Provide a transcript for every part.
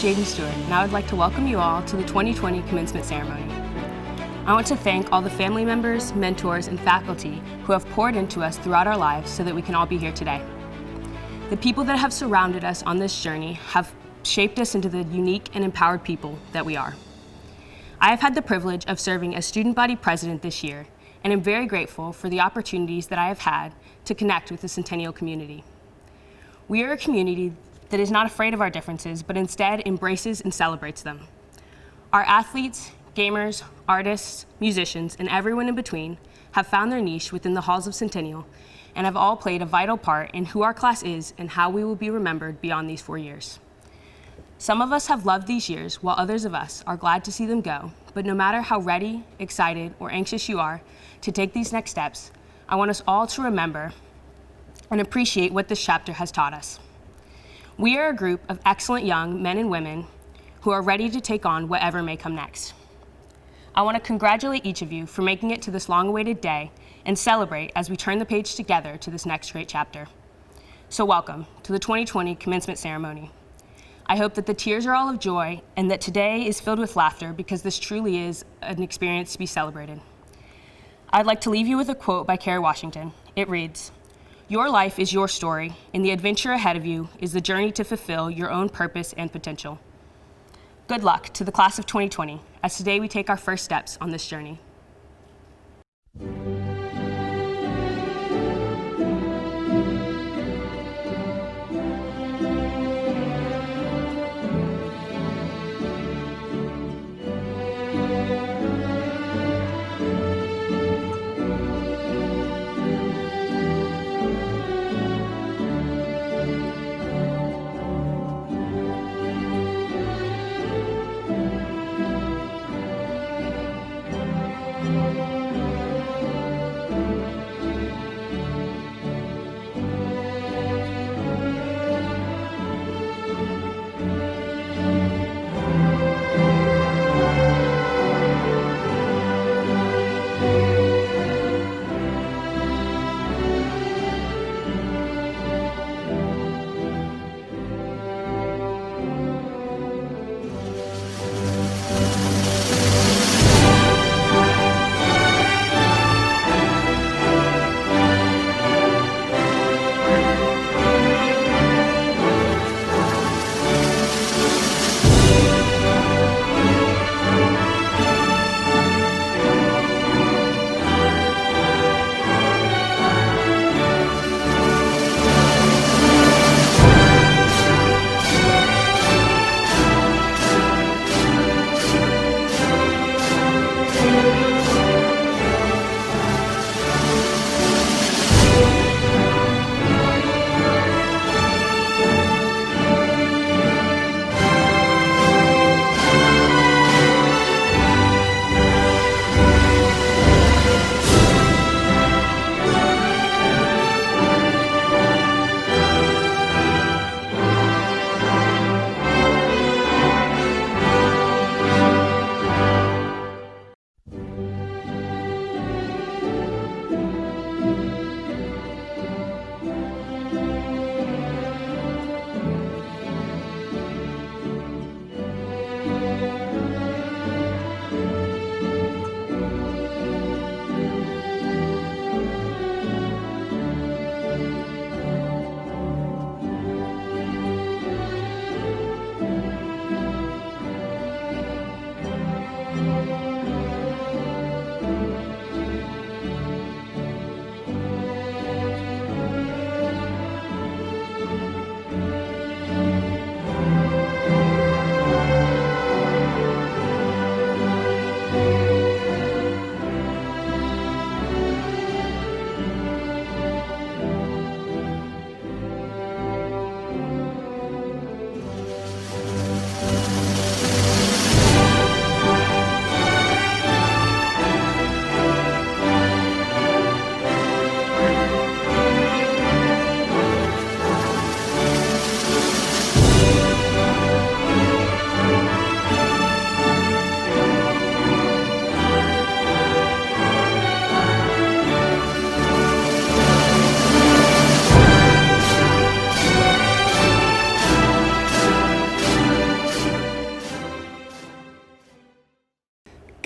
Jaden Stewart, and I would like to welcome you all to the 2020 commencement ceremony. I want to thank all the family members, mentors, and faculty who have poured into us throughout our lives so that we can all be here today. The people that have surrounded us on this journey have shaped us into the unique and empowered people that we are. I have had the privilege of serving as student body president this year, and am very grateful for the opportunities that I have had to connect with the Centennial community. We are a community that is not afraid of our differences, but instead embraces and celebrates them. Our athletes, gamers, artists, musicians, and everyone in between have found their niche within the halls of Centennial and have all played a vital part in who our class is and how we will be remembered beyond these 4 years. Some of us have loved these years, while others of us are glad to see them go, but no matter how ready, excited, or anxious you are to take these next steps, I want us all to remember and appreciate what this chapter has taught us. We are a group of excellent young men and women who are ready to take on whatever may come next. I want to congratulate each of you for making it to this long-awaited day and celebrate as we turn the page together to this next great chapter. So welcome to the 2020 commencement ceremony. I hope that the tears are all of joy and that today is filled with laughter because this truly is an experience to be celebrated. I'd like to leave you with a quote by Kerry Washington. It reads, "Your life is your story, and the adventure ahead of you is the journey to fulfill your own purpose and potential." Good luck to the class of 2020, as today we take our first steps on this journey.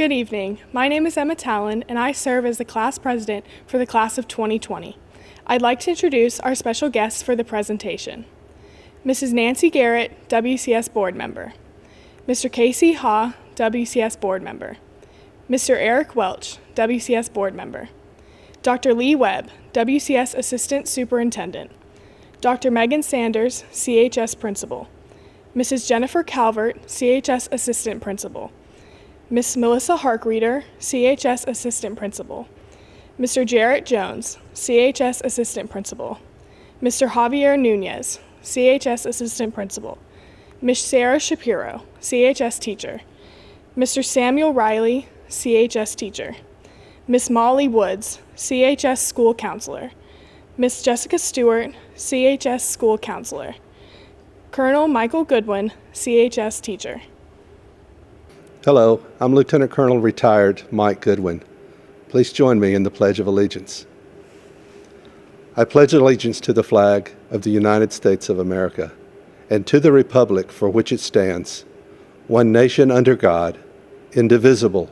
Good evening. My name is Emma Talon, and I serve as the class president for the class of 2020. I'd like to introduce our special guests for the presentation. Mrs. Nancy Garrett, WCS Board Member. Mr. Casey Ha, WCS Board Member. Mr. Eric Welch, WCS Board Member. Dr. Lee Webb, WCS Assistant Superintendent. Dr. Megan Sanders, CHS Principal. Mrs. Jennifer Calvert, CHS Assistant Principal. Miss Melissa Harkreeder, CHS Assistant Principal. Mr. Jarrett Jones, CHS Assistant Principal. Mr. Javier Nunez, CHS Assistant Principal. Miss Sarah Shapiro, CHS Teacher. Mr. Samuel Riley, CHS Teacher. Miss Molly Woods, CHS School Counselor. Miss Jessica Stewart, CHS School Counselor. Colonel Michael Goodwin, CHS Teacher. Hello, I'm Lieutenant Colonel Retired Mike Goodwin. Please join me in the Pledge of Allegiance. I pledge allegiance to the flag of the United States of America and to the republic for which it stands, one nation under God, indivisible,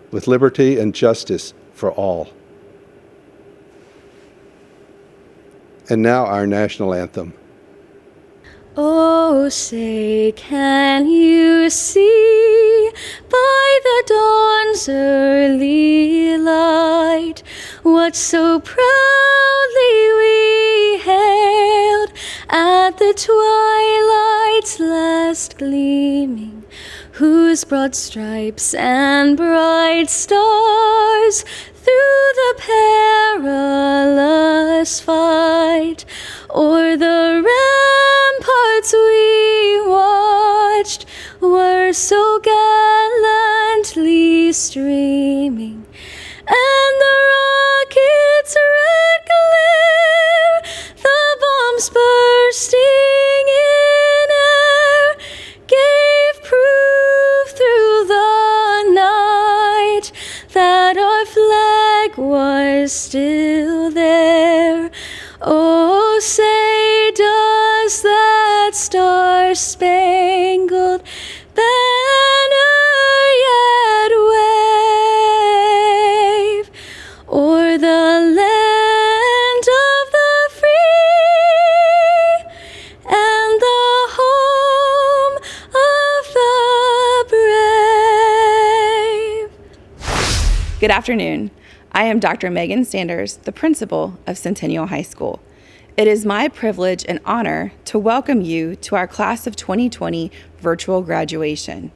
with liberty and justice for all. And now our national anthem. Oh, say, can you see by the dawn's early light what so proudly we hailed at the twilight's last gleaming, whose broad stripes and bright stars through the perilous fight o'er the ramparts we watched were so gallantly streaming, and the rocket's red glare, the bombs bursting in air, gave proof through the night that our flag was still there. Oh, say, does that star-spangled banner yet wave o'er the land of the free and the home of the brave? Good afternoon. I am Dr. Megan Sanders, the principal of Centennial High School. It is my privilege and honor to welcome you to our Class of 2020 virtual graduation.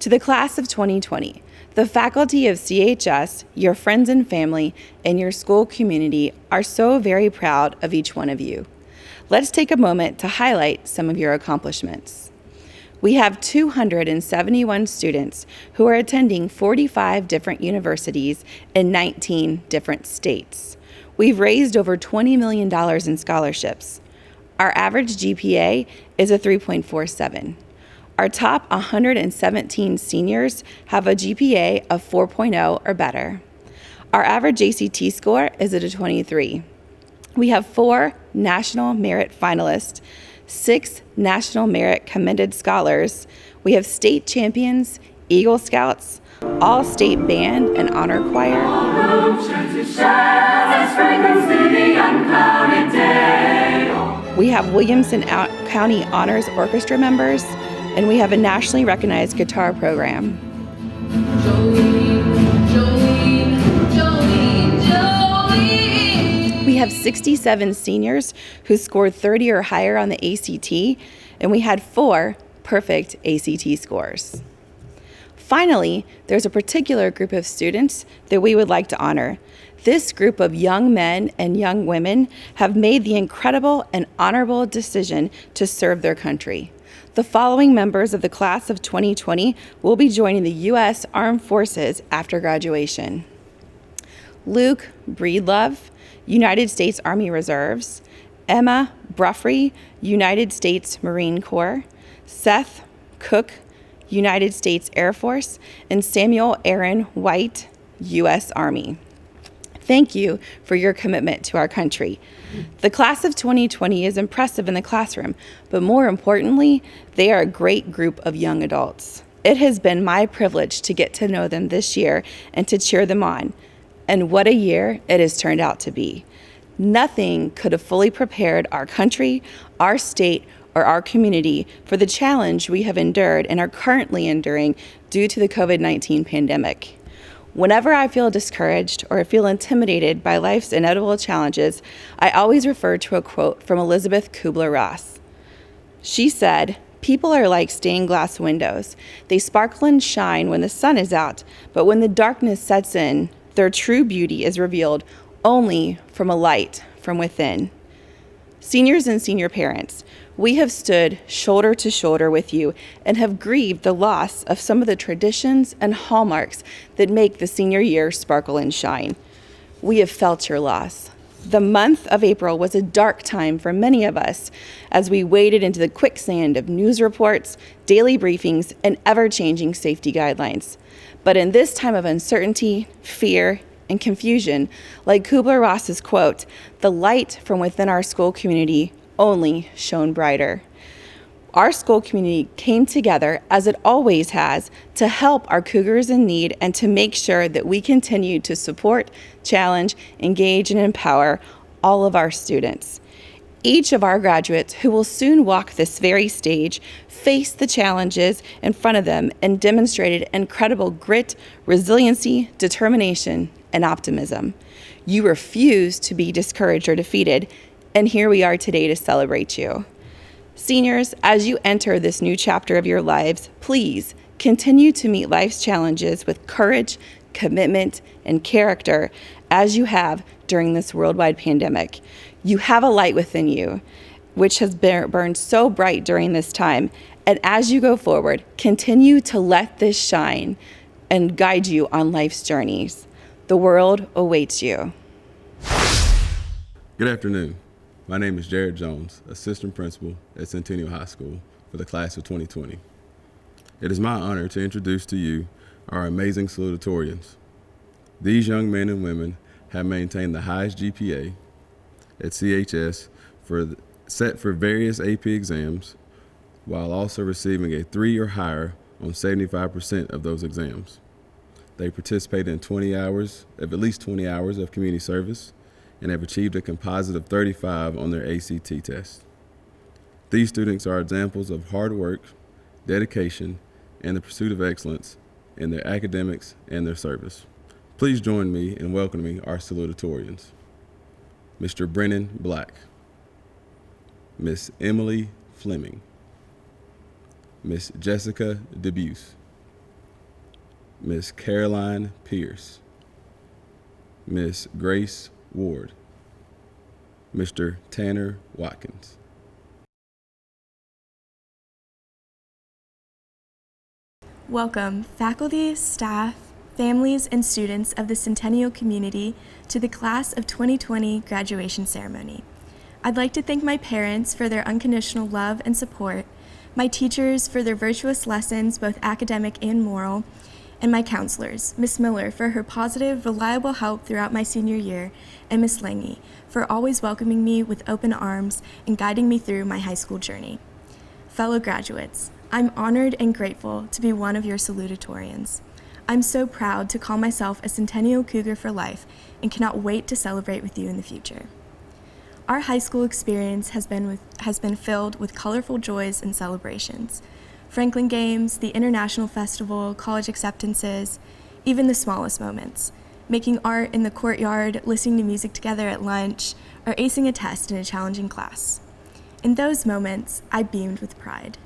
To the Class of 2020, the faculty of CHS, your friends and family, and your school community are so very proud of each one of you. Let's take a moment to highlight some of your accomplishments. We have 271 students who are attending 45 different universities in 19 different states. We've raised over $20 million in scholarships. Our average GPA is a 3.47. Our top 117 seniors have a GPA of 4.0 or better. Our average ACT score is at a 23. We have 4 National Merit finalists, 6 National Merit Commended Scholars. We have state champions, Eagle Scouts, all-state band and honor choir. We have Williamson County Honors Orchestra members, and we have a nationally recognized guitar program. We have 67 seniors who scored 30 or higher on the ACT, and we had 4 perfect ACT scores. Finally, there's a particular group of students that we would like to honor. This group of young men and young women have made the incredible and honorable decision to serve their country. The following members of the Class of 2020 will be joining the U.S. Armed Forces after graduation. Luke Breedlove, United States Army Reserves. Emma Bruffrey, United States Marine Corps. Seth Cook, United States Air Force. And Samuel Aaron White, U.S. Army. Thank you for your commitment to our country. The Class of 2020 is impressive in the classroom, but more importantly, they are a great group of young adults. It has been my privilege to get to know them this year and to cheer them on. And what a year it has turned out to be. Nothing could have fully prepared our country, our state, or our community for the challenge we have endured and are currently enduring due to the COVID-19 pandemic. Whenever I feel discouraged or feel intimidated by life's inevitable challenges, I always refer to a quote from Elizabeth Kubler-Ross. She said, "People are like stained glass windows. They sparkle and shine when the sun is out, but when the darkness sets in, their true beauty is revealed only from a light from within." Seniors and senior parents, we have stood shoulder to shoulder with you and have grieved the loss of some of the traditions and hallmarks that make the senior year sparkle and shine. We have felt your loss. The month of April was a dark time for many of us as we waded into the quicksand of news reports, daily briefings, and ever-changing safety guidelines. But in this time of uncertainty, fear, and confusion, like Kubler-Ross's quote, the light from within our school community only shone brighter. Our school community came together, as it always has, to help our Cougars in need and to make sure that we continue to support, challenge, engage, and empower all of our students. Each of our graduates who will soon walk this very stage faced the challenges in front of them and demonstrated incredible grit, resiliency, determination, and optimism. You refused to be discouraged or defeated, and here we are today to celebrate you. Seniors, as you enter this new chapter of your lives, please continue to meet life's challenges with courage, commitment, and character as you have during this worldwide pandemic. You have a light within you, which has burned so bright during this time. And as you go forward, continue to let this shine and guide you on life's journeys. The world awaits you. Good afternoon. My name is Jared Jones, Assistant Principal at Centennial High School for the class of 2020. It is my honor to introduce to you our amazing salutatorians. These young men and women have maintained the highest GPA at CHS set for various AP exams, while also receiving a 3 or higher on 75% of those exams. They participated in at least 20 hours of community service, and have achieved a composite of 35 on their ACT test. These students are examples of hard work, dedication, and the pursuit of excellence in their academics and their service. Please join me in welcoming our salutatorians. Mr. Brennan Black, Miss Emily Fleming, Miss Jessica DeBuse, Miss Caroline Pierce, Miss Grace Ward, Mr. Tanner Watkins. Welcome, faculty, staff, families, and students of the Centennial community to the Class of 2020 graduation ceremony. I'd like to thank my parents for their unconditional love and support, my teachers for their virtuous lessons, both academic and moral, and my counselors, Miss Miller for her positive, reliable help throughout my senior year, and Miss Lange for always welcoming me with open arms and guiding me through my high school journey. Fellow graduates, I'm honored and grateful to be one of your salutatorians. I'm so proud to call myself a Centennial Cougar for life and cannot wait to celebrate with you in the future. Our high school experience has been filled with colorful joys and celebrations. Franklin Games, the International Festival, college acceptances, even the smallest moments, making art in the courtyard, listening to music together at lunch, or acing a test in a challenging class. In those moments, I beamed with pride.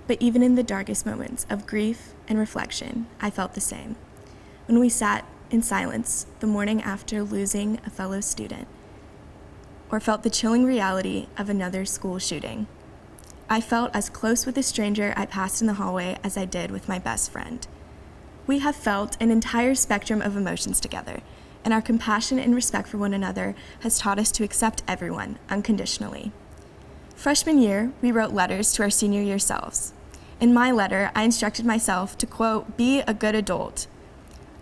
But even in the darkest moments of grief and reflection, I felt the same. When we sat in silence the morning after losing a fellow student, or felt the chilling reality of another school shooting, I felt as close with a stranger I passed in the hallway as I did with my best friend. We have felt an entire spectrum of emotions together, and our compassion and respect for one another has taught us to accept everyone unconditionally. Freshman year, we wrote letters to our senior year selves. In my letter, I instructed myself to, quote, be a good adult.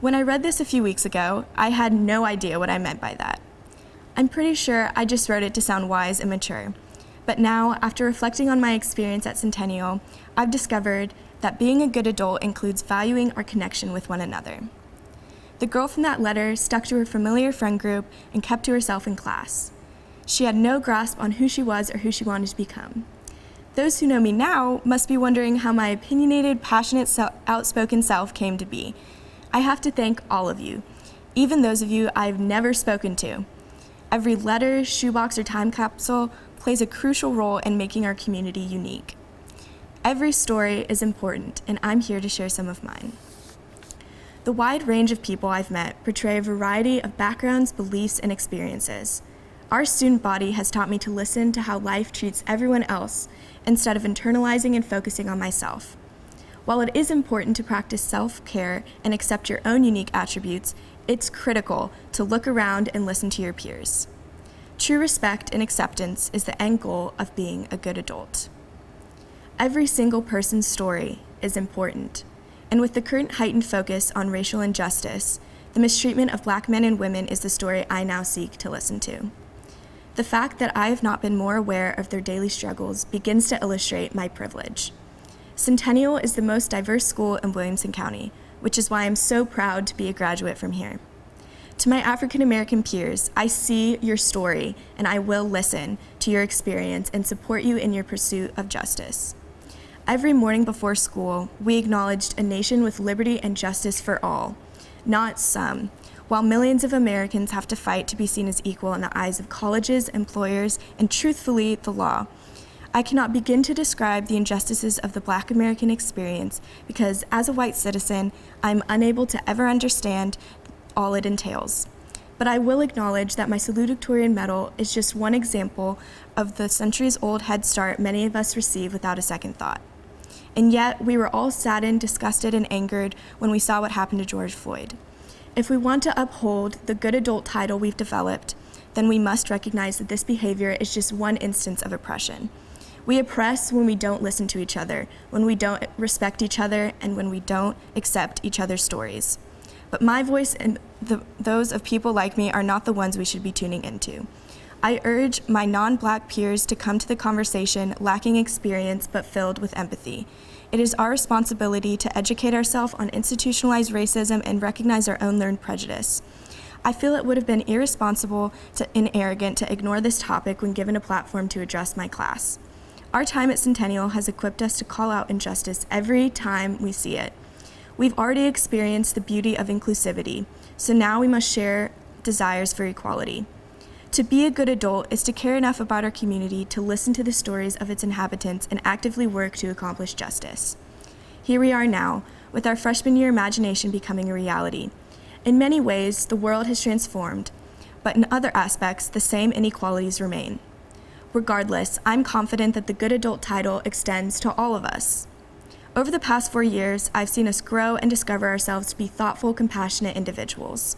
When I read this a few weeks ago, I had no idea what I meant by that. I'm pretty sure I just wrote it to sound wise and mature. But now, after reflecting on my experience at Centennial, I've discovered that being a good adult includes valuing our connection with one another. The girl from that letter stuck to her familiar friend group and kept to herself in class. She had no grasp on who she was or who she wanted to become. Those who know me now must be wondering how my opinionated, passionate, outspoken self came to be. I have to thank all of you, even those of you I've never spoken to. Every letter, shoebox, or time capsule plays a crucial role in making our community unique. Every story is important, and I'm here to share some of mine. The wide range of people I've met portray a variety of backgrounds, beliefs, and experiences. Our student body has taught me to listen to how life treats everyone else instead of internalizing and focusing on myself. While it is important to practice self-care and accept your own unique attributes, it's critical to look around and listen to your peers. True respect and acceptance is the end goal of being a good adult. Every single person's story is important, and with the current heightened focus on racial injustice, the mistreatment of Black men and women is the story I now seek to listen to. The fact that I have not been more aware of their daily struggles begins to illustrate my privilege. Centennial is the most diverse school in Williamson County, which is why I'm so proud to be a graduate from here. To my African American peers, I see your story and I will listen to your experience and support you in your pursuit of justice. Every morning before school, we acknowledged a nation with liberty and justice for all, not some, while millions of Americans have to fight to be seen as equal in the eyes of colleges, employers, and truthfully, the law. I cannot begin to describe the injustices of the Black American experience because, as a white citizen, I'm unable to ever understand all it entails. But I will acknowledge that my salutatorian medal is just one example of the centuries-old head start many of us receive without a second thought. And yet, we were all saddened, disgusted, and angered when we saw what happened to George Floyd. If we want to uphold the good adult title we've developed, then we must recognize that this behavior is just one instance of oppression. We oppress when we don't listen to each other, when we don't respect each other, and when we don't accept each other's stories. But my voice and those of people like me are not the ones we should be tuning into. I urge my non-Black peers to come to the conversation lacking experience but filled with empathy. It is our responsibility to educate ourselves on institutionalized racism and recognize our own learned prejudice. I feel it would have been irresponsible and arrogant to ignore this topic when given a platform to address my class. Our time at Centennial has equipped us to call out injustice every time we see it. We've already experienced the beauty of inclusivity, so now we must share desires for equality. To be a good adult is to care enough about our community to listen to the stories of its inhabitants and actively work to accomplish justice. Here we are now, with our freshman year imagination becoming a reality. In many ways, the world has transformed, but in other aspects, the same inequalities remain. Regardless, I'm confident that the good adult title extends to all of us. Over the past 4 years, I've seen us grow and discover ourselves to be thoughtful, compassionate individuals.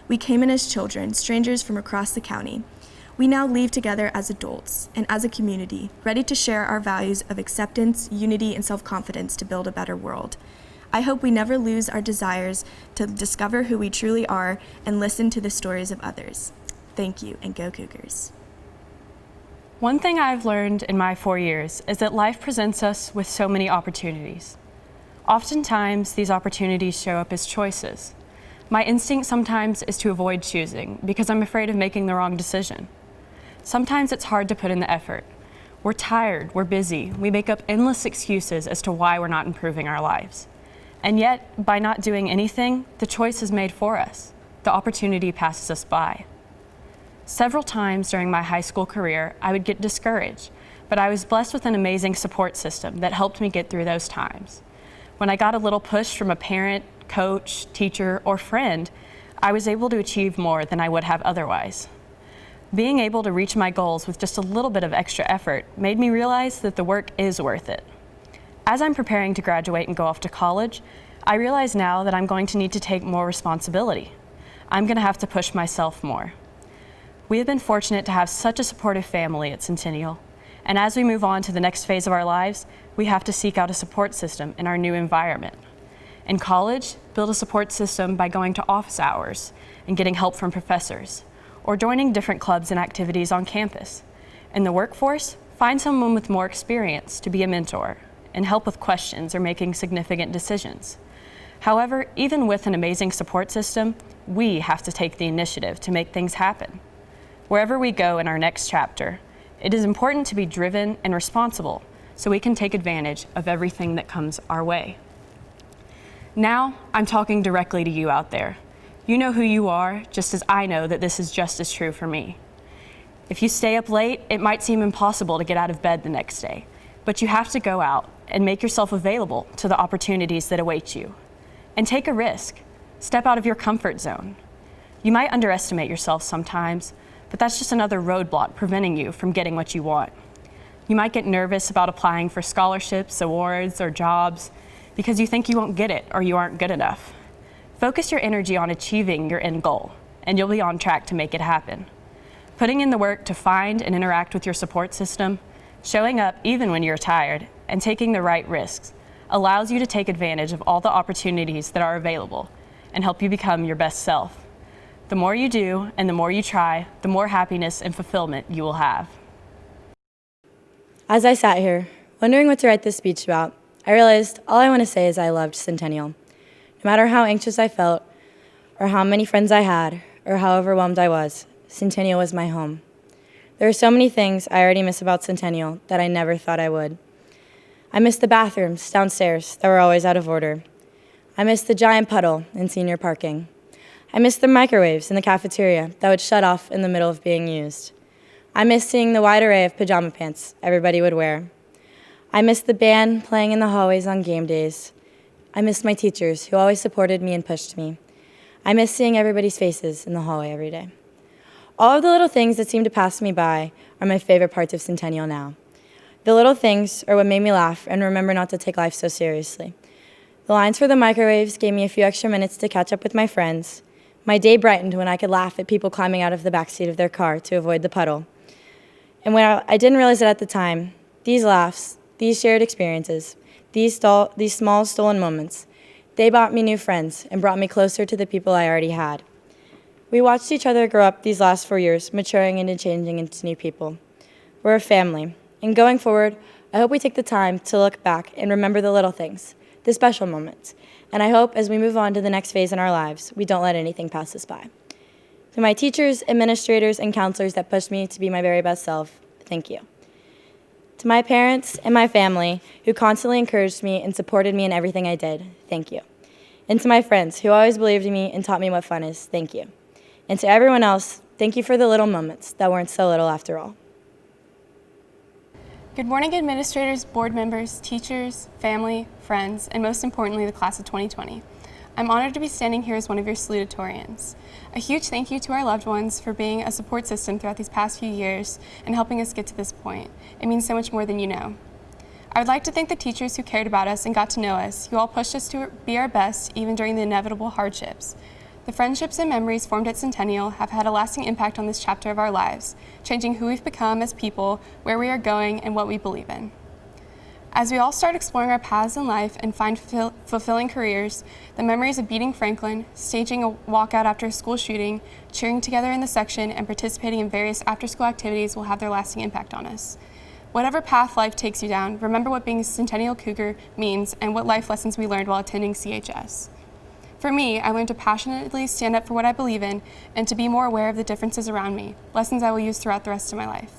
We came in as children, strangers from across the county. We now leave together as adults and as a community, ready to share our values of acceptance, unity, and self-confidence to build a better world. I hope we never lose our desires to discover who we truly are and listen to the stories of others. Thank you, and go Cougars. One thing I've learned in my 4 years is that life presents us with so many opportunities. Oftentimes, these opportunities show up as choices. My instinct sometimes is to avoid choosing because I'm afraid of making the wrong decision. Sometimes it's hard to put in the effort. We're tired, we're busy, we make up endless excuses as to why we're not improving our lives. And yet, by not doing anything, the choice is made for us. The opportunity passes us by. Several times during my high school career, I would get discouraged, but I was blessed with an amazing support system that helped me get through those times. When I got a little push from a parent, coach, teacher, or friend, I was able to achieve more than I would have otherwise. Being able to reach my goals with just a little bit of extra effort made me realize that the work is worth it. As I'm preparing to graduate and go off to college, I realize now that I'm going to need to take more responsibility. I'm going to have to push myself more. We have been fortunate to have such a supportive family at Centennial, and as we move on to the next phase of our lives, we have to seek out a support system in our new environment. In college, build a support system by going to office hours and getting help from professors, or joining different clubs and activities on campus. In the workforce, find someone with more experience to be a mentor. and help with questions or making significant decisions. However, even with an amazing support system, we have to take the initiative to make things happen. Wherever we go in our next chapter, it is important to be driven and responsible so we can take advantage of everything that comes our way. Now, I'm talking directly to you out there. You know who you are, just as I know that this is just as true for me. If you stay up late, it might seem impossible to get out of bed the next day, but you have to go out and make yourself available to the opportunities that await you. And take a risk. Step out of your comfort zone. You might underestimate yourself sometimes, but that's just another roadblock preventing you from getting what you want. You might get nervous about applying for scholarships, awards, or jobs because you think you won't get it or you aren't good enough. Focus your energy on achieving your end goal, and you'll be on track to make it happen. Putting in the work to find and interact with your support system, showing up even when you're tired, and taking the right risks allows you to take advantage of all the opportunities that are available and help you become your best self. The more you do and the more you try, the more happiness and fulfillment you will have. As I sat here, wondering what to write this speech about, I realized all I want to say is I loved Centennial. No matter how anxious I felt, or how many friends I had, or how overwhelmed I was, Centennial was my home. There are so many things I already miss about Centennial that I never thought I would. I miss the bathrooms downstairs that were always out of order. I miss the giant puddle in senior parking. I miss the microwaves in the cafeteria that would shut off in the middle of being used. I miss seeing the wide array of pajama pants everybody would wear. I miss the band playing in the hallways on game days. I miss my teachers who always supported me and pushed me. I miss seeing everybody's faces in the hallway every day. All of the little things that seem to pass me by are my favorite parts of Centennial now. The little things are what made me laugh and remember not to take life so seriously. The lines for the microwaves gave me a few extra minutes to catch up with my friends. My day brightened when I could laugh at people climbing out of the backseat of their car to avoid the puddle. And when I didn't realize it at the time, these laughs, these shared experiences, these small stolen moments, they brought me new friends and brought me closer to the people I already had. We watched each other grow up these last 4 years, maturing into changing into new people. We're a family. And going forward, I hope we take the time to look back and remember the little things, the special moments. And I hope as we move on to the next phase in our lives, we don't let anything pass us by. To my teachers, administrators, and counselors that pushed me to be my very best self, thank you. To my parents and my family who constantly encouraged me and supported me in everything I did, thank you. And to my friends who always believed in me and taught me what fun is, thank you. And to everyone else, thank you for the little moments that weren't so little after all. Good morning, administrators, board members, teachers, family, friends, and most importantly, the class of 2020. I'm honored to be standing here as one of your salutatorians. A huge thank you to our loved ones for being a support system throughout these past few years and helping us get to this point. It means so much more than you know. I would like to thank the teachers who cared about us and got to know us. You all pushed us to be our best, even during the inevitable hardships. The friendships and memories formed at Centennial have had a lasting impact on this chapter of our lives, changing who we've become as people, where we are going, and what we believe in. As we all start exploring our paths in life and find fulfilling careers, the memories of beating Franklin, staging a walkout after a school shooting, cheering together in the section, and participating in various after-school activities will have their lasting impact on us. Whatever path life takes you down, remember what being a Centennial Cougar means and what life lessons we learned while attending CHS. For me, I learned to passionately stand up for what I believe in and to be more aware of the differences around me, lessons I will use throughout the rest of my life.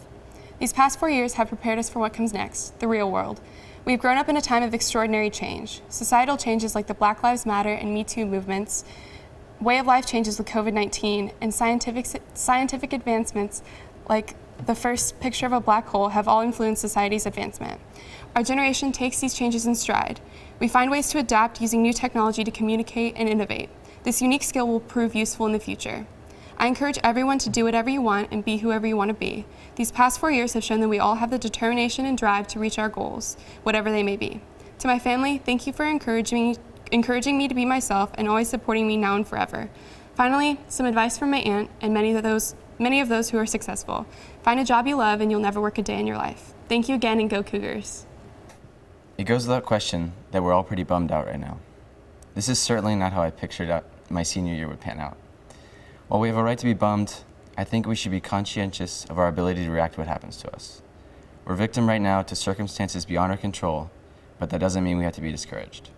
These past 4 years have prepared us for what comes next, the real world. We've grown up in a time of extraordinary change. Societal changes like the Black Lives Matter and Me Too movements, way of life changes with COVID-19, and scientific advancements like the first picture of a black hole have all influenced society's advancement. Our generation takes these changes in stride. We find ways to adapt using new technology to communicate and innovate. This unique skill will prove useful in the future. I encourage everyone to do whatever you want and be whoever you want to be. These past 4 years have shown that we all have the determination and drive to reach our goals, whatever they may be. To my family, thank you for encouraging me to be myself and always supporting me now and forever. Finally, some advice from my aunt and many of those who are successful. Find a job you love and you'll never work a day in your life. Thank you again and go Cougars. It goes without question that we're all pretty bummed out right now. This is certainly not how I pictured out my senior year would pan out. While we have a right to be bummed, I think we should be conscientious of our ability to react to what happens to us. We're victim right now to circumstances beyond our control, but that doesn't mean we have to be discouraged.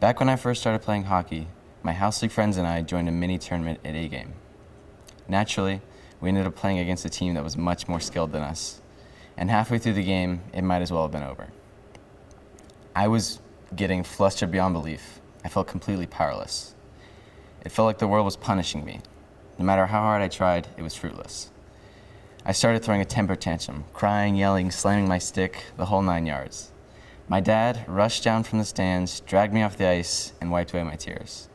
Back when I first started playing hockey, my house league friends and I joined a mini tournament at A-game. Naturally, we ended up playing against a team that was much more skilled than us, and halfway through the game, it might as well have been over. I was getting flustered beyond belief. I felt completely powerless. It felt like the world was punishing me. No matter how hard I tried, it was fruitless. I started throwing a temper tantrum, crying, yelling, slamming my stick, the whole 9 yards. My dad rushed down from the stands, dragged me off the ice, and wiped away my tears.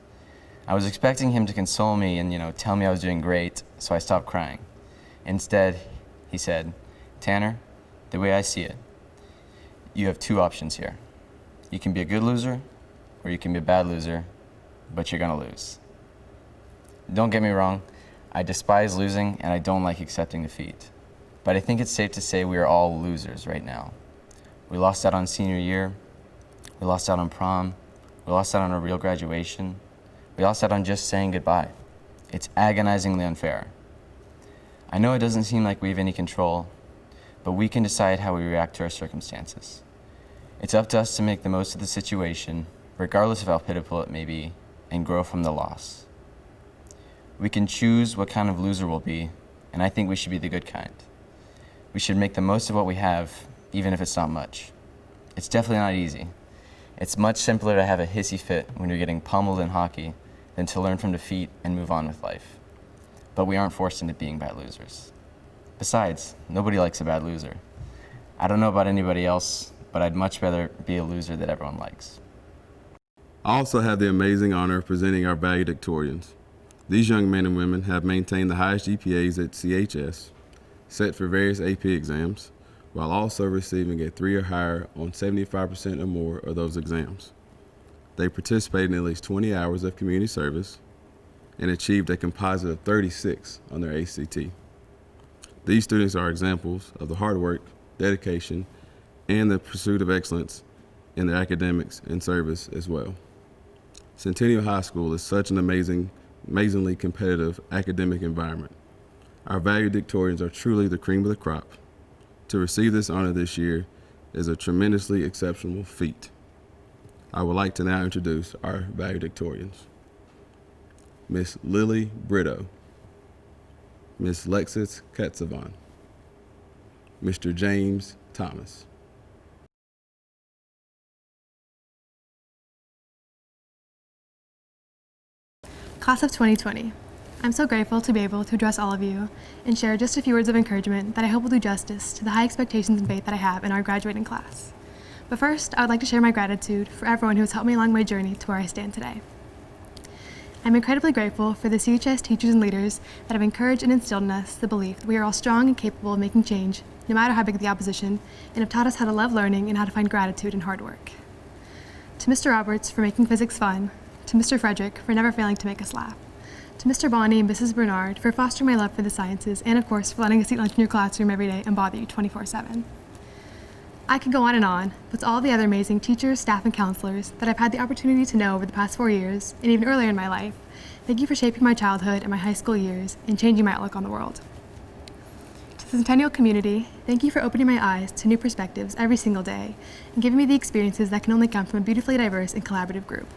I was expecting him to console me and, tell me I was doing great, so I stopped crying. Instead, he said, "Tanner, the way I see it, you have 2 options here. You can be a good loser, or you can be a bad loser, but you're gonna lose." Don't get me wrong, I despise losing and I don't like accepting defeat. But I think it's safe to say we are all losers right now. We lost out on senior year, we lost out on prom, we lost out on a real graduation, we lost out on just saying goodbye. It's agonizingly unfair. I know it doesn't seem like we have any control, but we can decide how we react to our circumstances. It's up to us to make the most of the situation, regardless of how pitiful it may be, and grow from the loss. We can choose what kind of loser we'll be, and I think we should be the good kind. We should make the most of what we have, even if it's not much. It's definitely not easy. It's much simpler to have a hissy fit when you're getting pummeled in hockey than to learn from defeat and move on with life. But we aren't forced into being bad losers. Besides, nobody likes a bad loser. I don't know about anybody else, but I'd much rather be a loser that everyone likes. I also have the amazing honor of presenting our valedictorians. These young men and women have maintained the highest GPAs at CHS, set for various AP exams, while also receiving a 3 or higher on 75% or more of those exams. They participated in at least 20 hours of community service and achieved a composite of 36 on their ACT. These students are examples of the hard work, dedication, and the pursuit of excellence in their academics and service as well. Centennial High School is such an amazingly competitive academic environment. Our valedictorians are truly the cream of the crop. To receive this honor this year is a tremendously exceptional feat. I would like to now introduce our valedictorians. Miss Lily Brito, Miss Lexis Katsavan, Mr. James Thomas. Class of 2020, I'm so grateful to be able to address all of you and share just a few words of encouragement that I hope will do justice to the high expectations and faith that I have in our graduating class. But first, I would like to share my gratitude for everyone who has helped me along my journey to where I stand today. I'm incredibly grateful for the CHS teachers and leaders that have encouraged and instilled in us the belief that we are all strong and capable of making change, no matter how big the opposition, and have taught us how to love learning and how to find gratitude in hard work. To Mr. Roberts for making physics fun, to Mr. Frederick for never failing to make us laugh, to Mr. Bonney and Mrs. Bernard for fostering my love for the sciences, and of course for letting us eat lunch in your classroom every day and bother you 24/7. I could go on, but to all the other amazing teachers, staff, and counselors that I've had the opportunity to know over the past 4 years, and even earlier in my life, thank you for shaping my childhood and my high school years and changing my outlook on the world. To the Centennial community, thank you for opening my eyes to new perspectives every single day and giving me the experiences that can only come from a beautifully diverse and collaborative group.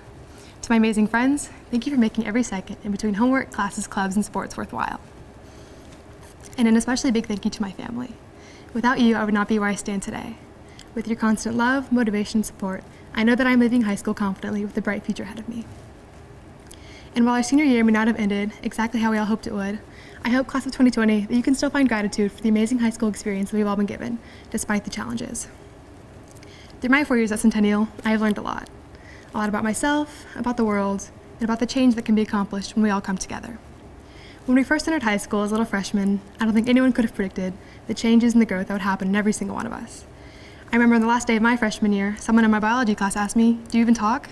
To my amazing friends, thank you for making every second in between homework, classes, clubs, and sports worthwhile. And an especially big thank you to my family. Without you, I would not be where I stand today. With your constant love, motivation, and support, I know that I'm leaving high school confidently with a bright future ahead of me. And while our senior year may not have ended exactly how we all hoped it would, I hope, Class of 2020, that you can still find gratitude for the amazing high school experience that we've all been given, despite the challenges. Through my 4 years at Centennial, I have learned a lot. A lot about myself, about the world, and about the change that can be accomplished when we all come together. When we first entered high school as little freshmen, I don't think anyone could have predicted the changes and the growth that would happen in every single one of us. I remember on the last day of my freshman year, someone in my biology class asked me, "Do you even talk?"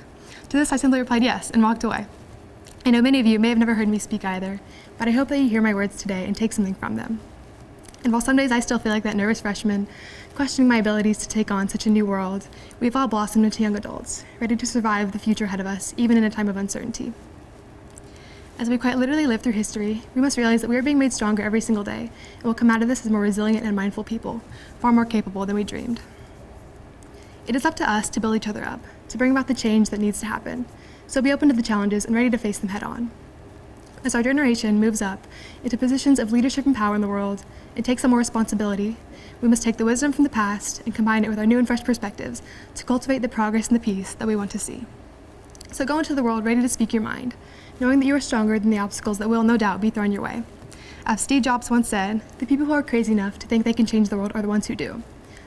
To this, I simply replied yes and walked away. I know many of you may have never heard me speak either, but I hope that you hear my words today and take something from them. And while some days I still feel like that nervous freshman, questioning my abilities to take on such a new world, we've all blossomed into young adults, ready to survive the future ahead of us, even in a time of uncertainty. As we quite literally live through history, we must realize that we are being made stronger every single day, and will come out of this as more resilient and mindful people, far more capable than we dreamed. It is up to us to build each other up, to bring about the change that needs to happen. So be open to the challenges and ready to face them head on. As our generation moves up into positions of leadership and power in the world and takes on more responsibility, we must take the wisdom from the past and combine it with our new and fresh perspectives to cultivate the progress and the peace that we want to see. So go into the world ready to speak your mind, knowing that you are stronger than the obstacles that will no doubt be thrown your way. As Steve Jobs once said, the people who are crazy enough to think they can change the world are the ones who do.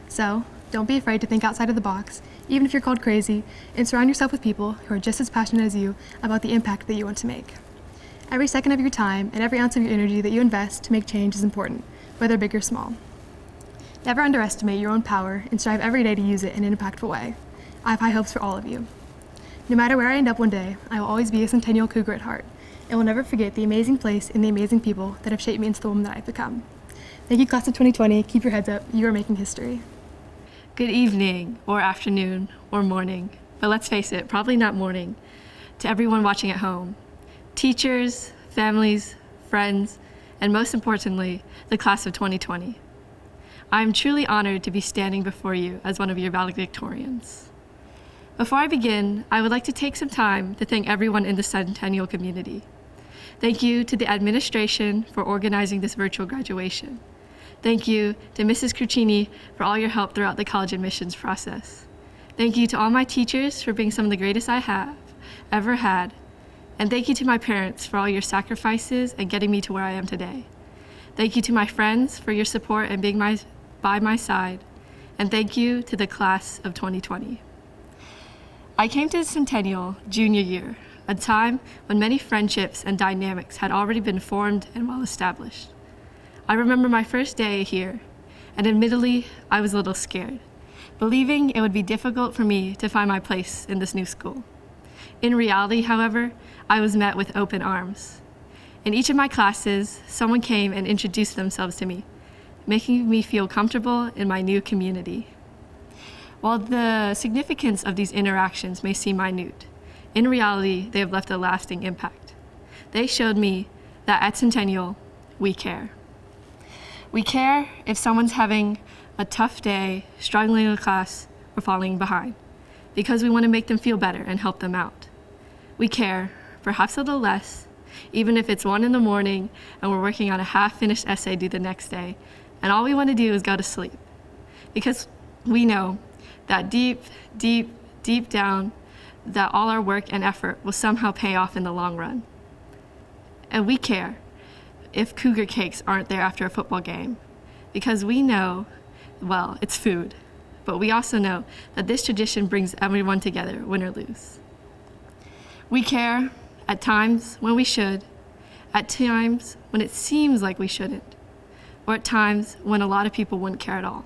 So, don't be afraid to think outside of the box, even if you're called crazy, and surround yourself with people who are just as passionate as you about the impact that you want to make. Every second of your time and every ounce of your energy that you invest to make change is important, whether big or small. Never underestimate your own power and strive every day to use it in an impactful way. I have high hopes for all of you. No matter where I end up one day, I will always be a Centennial Cougar at heart, and will never forget the amazing place and the amazing people that have shaped me into the woman that I've become. Thank you, class of 2020. Keep your heads up. You are making history. Good evening, or afternoon, or morning, but let's face it, probably not morning, to everyone watching at home. Teachers, families, friends, and most importantly, the class of 2020. I am truly honored to be standing before you as one of your valedictorians. Before I begin, I would like to take some time to thank everyone in the Centennial community. Thank you to the administration for organizing this virtual graduation. Thank you to Mrs. Crucini for all your help throughout the college admissions process. Thank you to all my teachers for being some of the greatest I have ever had. And thank you to my parents for all your sacrifices and getting me to where I am today. Thank you to my friends for your support and being by my side. And thank you to the class of 2020. I came to the Centennial junior year, a time when many friendships and dynamics had already been formed and well established. I remember my first day here, and admittedly, I was a little scared, believing it would be difficult for me to find my place in this new school. In reality, however, I was met with open arms. In each of my classes, someone came and introduced themselves to me, making me feel comfortable in my new community. While the significance of these interactions may seem minute, in reality, they have left a lasting impact. They showed me that at Centennial, we care. We care if someone's having a tough day, struggling in class, or falling behind, because we want to make them feel better and help them out. We care, perhaps a little less, even if it's 1 a.m. and we're working on a half-finished essay due the next day, and all we want to do is go to sleep. Because we know that deep, deep, deep down, that all our work and effort will somehow pay off in the long run. And we care if Cougar cakes aren't there after a football game, because we know, well, it's food, but we also know that this tradition brings everyone together, win or lose. We care at times when we should, at times when it seems like we shouldn't, or at times when a lot of people wouldn't care at all.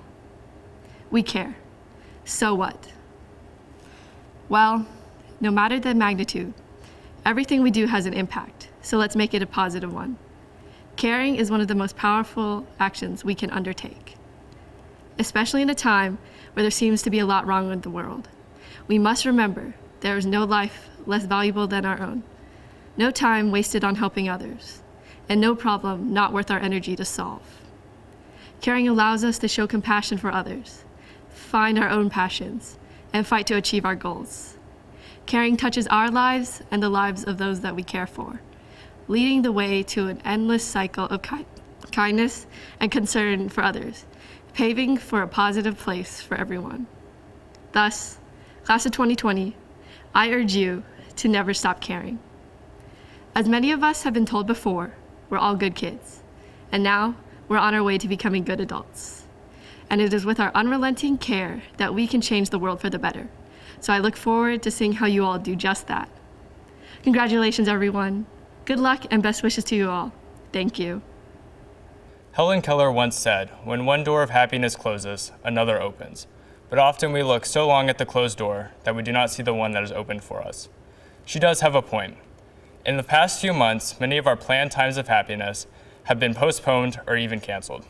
We care. So what? Well, no matter the magnitude, everything we do has an impact, so let's make it a positive one. Caring is one of the most powerful actions we can undertake, especially in a time where there seems to be a lot wrong with the world. We must remember there is no life less valuable than our own, no time wasted on helping others, and no problem not worth our energy to solve. Caring allows us to show compassion for others, find our own passions, and fight to achieve our goals. Caring touches our lives and the lives of those that we care for, leading the way to an endless cycle of kindness and concern for others, paving for a positive place for everyone. Thus, class of 2020, I urge you to never stop caring. As many of us have been told before, we're all good kids, and now we're on our way to becoming good adults. And it is with our unrelenting care that we can change the world for the better. So I look forward to seeing how you all do just that. Congratulations, everyone. Good luck and best wishes to you all. Thank you. Helen Keller once said, "When one door of happiness closes, another opens. But often we look so long at the closed door that we do not see the one that is opened for us." She does have a point. In the past few months, many of our planned times of happiness have been postponed or even canceled.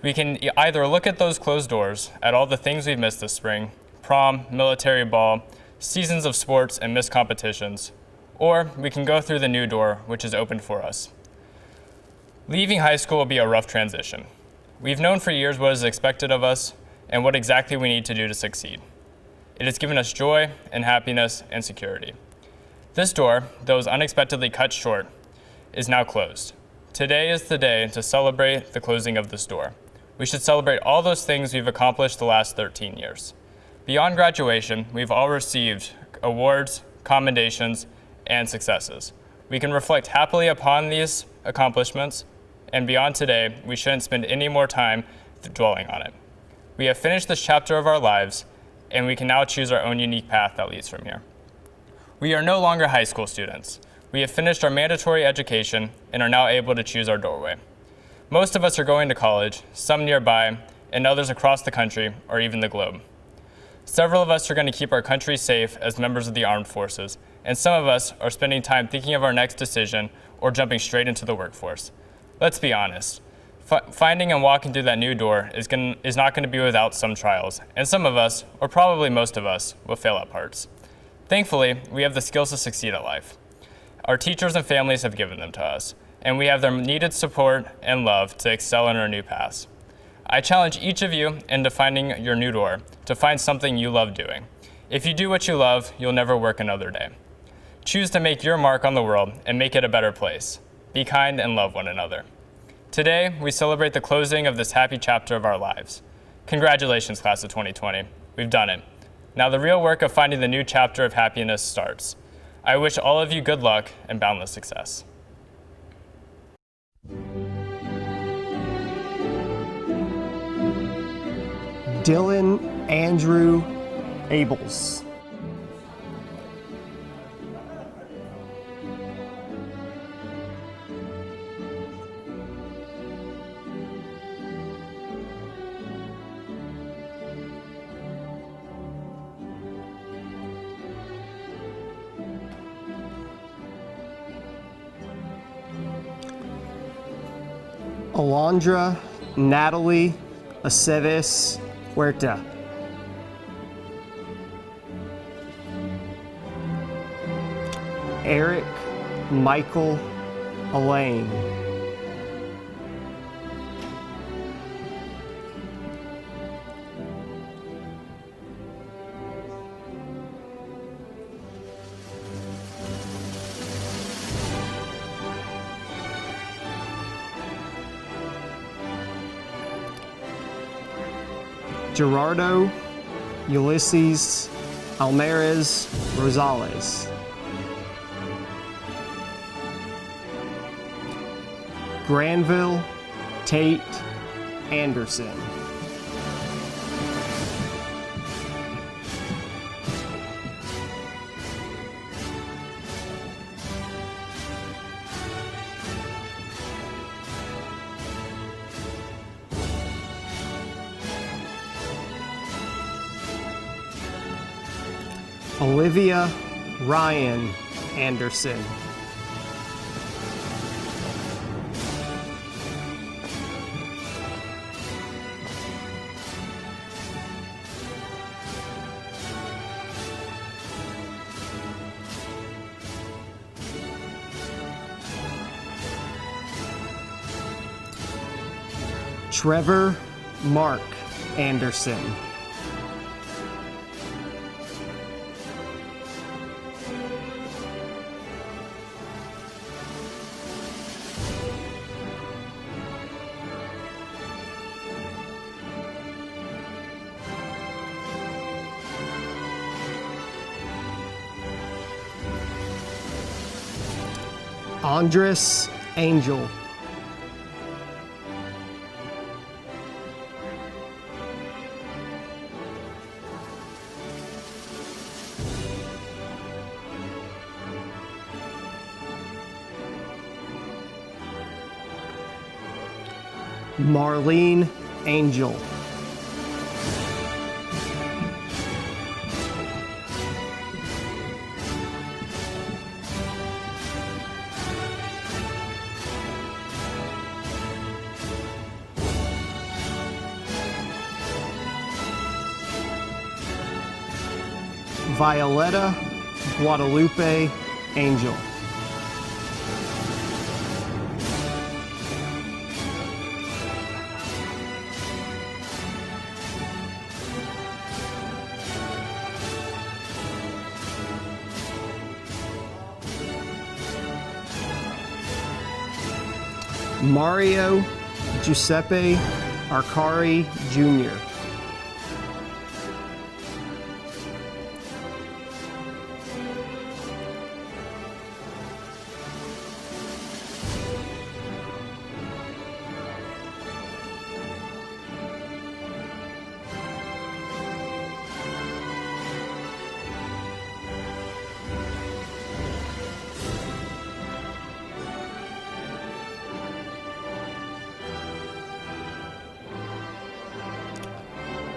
We can either look at those closed doors, at all the things we've missed this spring, prom, military ball, seasons of sports, and missed competitions, or we can go through the new door, which is open for us. Leaving high school will be a rough transition. We've known for years what is expected of us and what exactly we need to do to succeed. It has given us joy and happiness and security. This door, though was unexpectedly cut short, is now closed. Today is the day to celebrate the closing of this door. We should celebrate all those things we've accomplished the last 13 years. Beyond graduation, we've all received awards, commendations, and successes. We can reflect happily upon these accomplishments, and beyond today, we shouldn't spend any more time dwelling on it. We have finished this chapter of our lives, and we can now choose our own unique path that leads from here. We are no longer high school students. We have finished our mandatory education and are now able to choose our doorway. Most of us are going to college, some nearby, and others across the country or even the globe. Several of us are going to keep our country safe as members of the armed forces, and some of us are spending time thinking of our next decision or jumping straight into the workforce. Let's be honest. Finding and walking through that new door is not going to be without some trials, and some of us, or probably most of us, will fail at parts. Thankfully, we have the skills to succeed at life. Our teachers and families have given them to us, and we have their needed support and love to excel in our new paths. I challenge each of you into finding your new door to find something you love doing. If you do what you love, you'll never work another day. Choose to make your mark on the world and make it a better place. Be kind and love one another. Today, we celebrate the closing of this happy chapter of our lives. Congratulations, class of 2020. We've done it. Now the real work of finding the new chapter of happiness starts. I wish all of you good luck and boundless success. Dylan Andrew Abels. Alondra Natalie Aceves Huerta. Eric Michael Elaine. Gerardo Ulysses Almarez Rosales. Granville Tate Anderson. Olivia Ryan Anderson. Trevor Mark Anderson. Andres Angel. Marlene Angel. Violetta Guadalupe Angel. Mario Giuseppe Arcari Jr.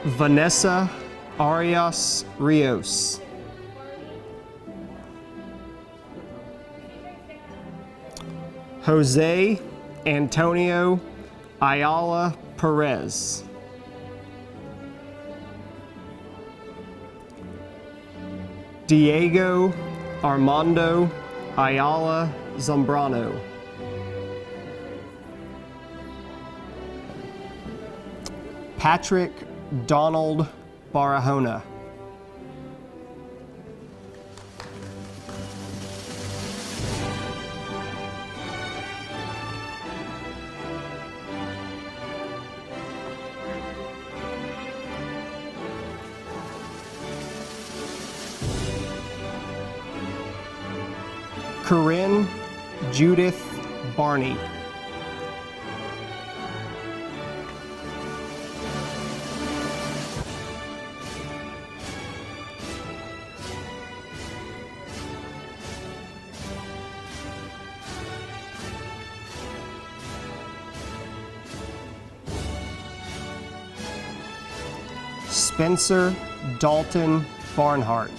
Vanessa Arias Rios. Jose Antonio Ayala Perez. Diego Armando Ayala Zambrano. Patrick Donald Barahona. Corinne Judith Barney. Spencer Dalton Barnhart.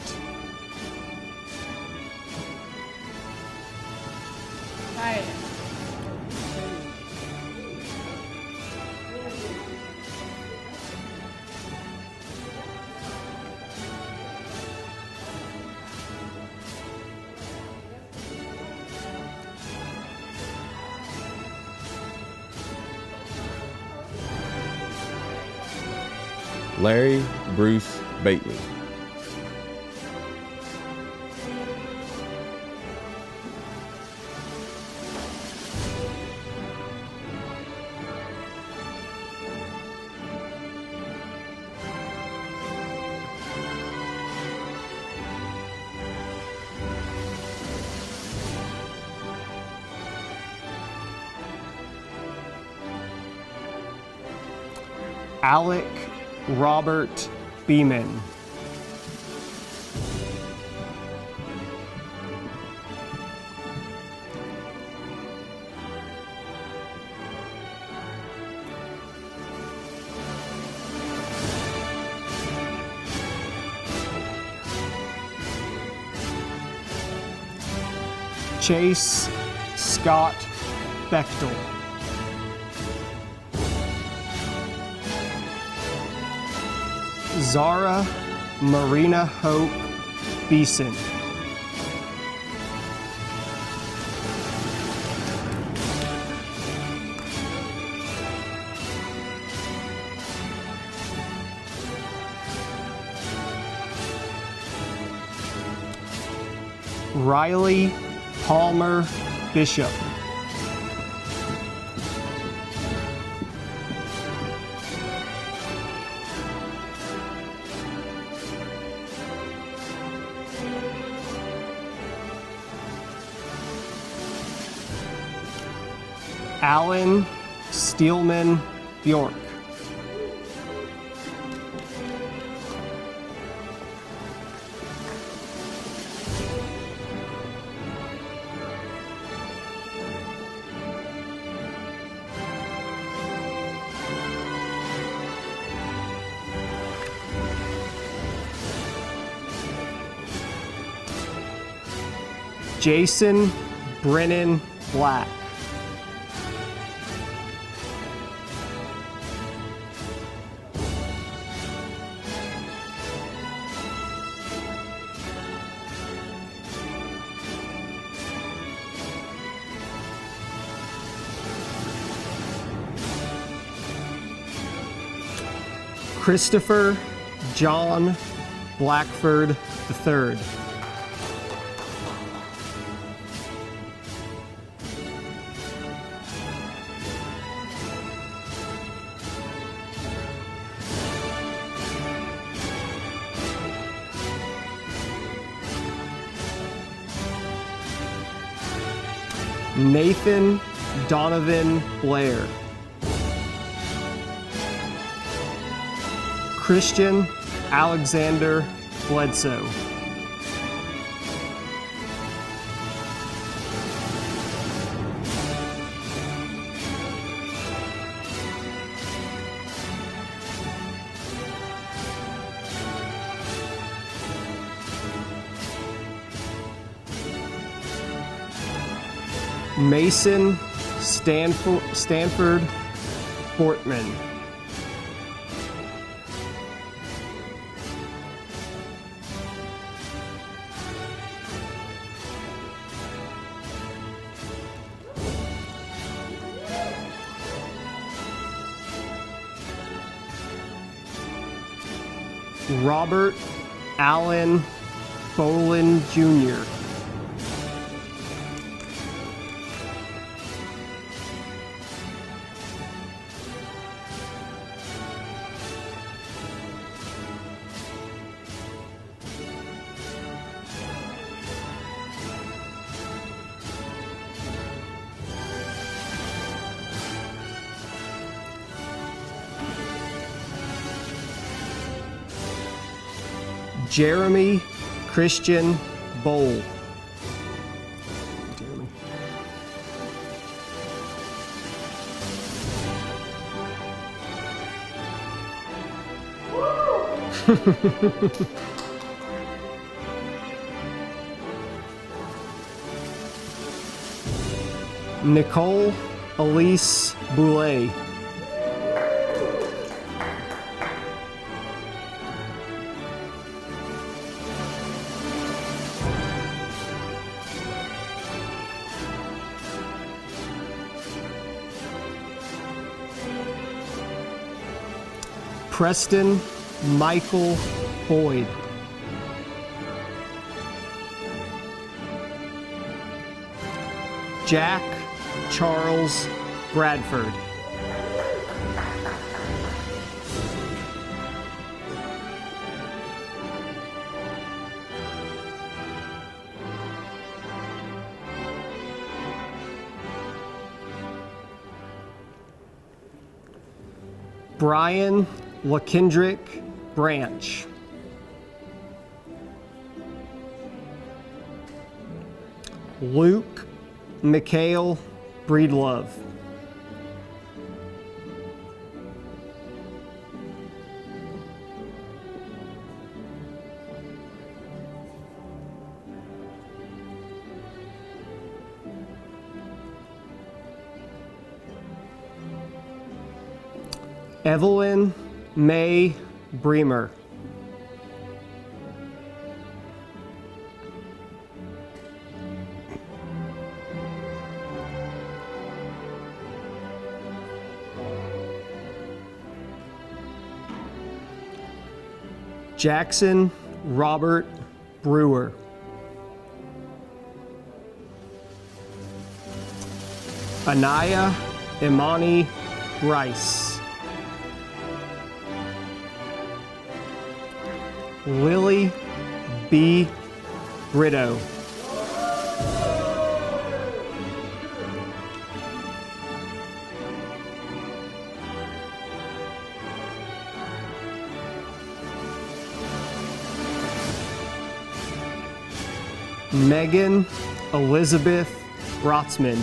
Larry Bruce Bateman. Alec Robert Beeman. Chase Scott Bechtel. Zara Marina Hope Beeson. Riley Palmer Bishop. Alan Steelman Bjork. Jason Brennan Black. Christopher John Blackford III. Nathan Donovan Blair. Christian Alexander Bledsoe. Mason Stanford Portman. Robert Allen Bolin Jr. Jeremy Christian Bowl. Nicole Elise Boulay. Preston Michael Boyd. Jack Charles Bradford. Brian LaKendrick Branch. Luke Mikhail Breedlove. Evelyn May Bremer. Jackson Robert Brewer. Anaya Imani Bryce. Lily B. Brito. Megan Elizabeth Brotzman.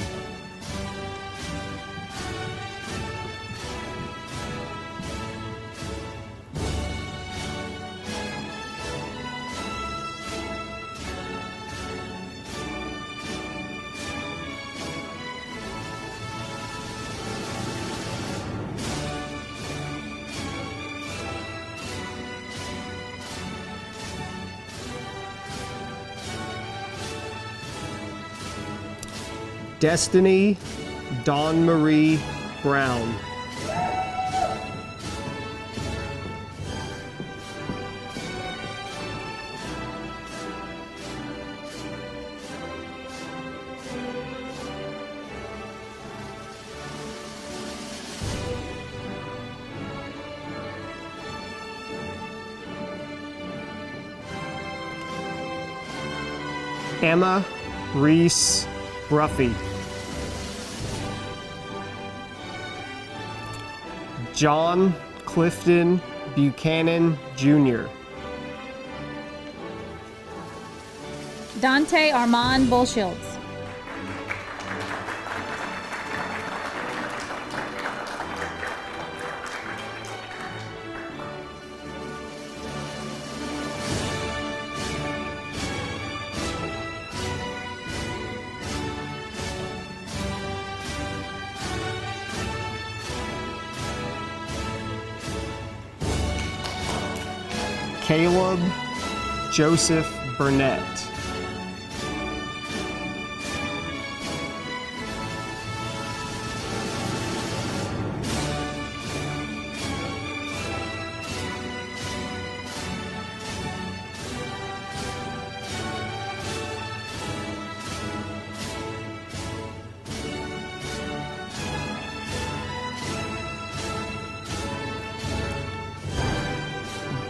Destiny Dawn Marie Brown. Emma Reese Bruffy. John Clifton Buchanan, Jr. Dante Armand Bullshields. Caleb Joseph Burnett.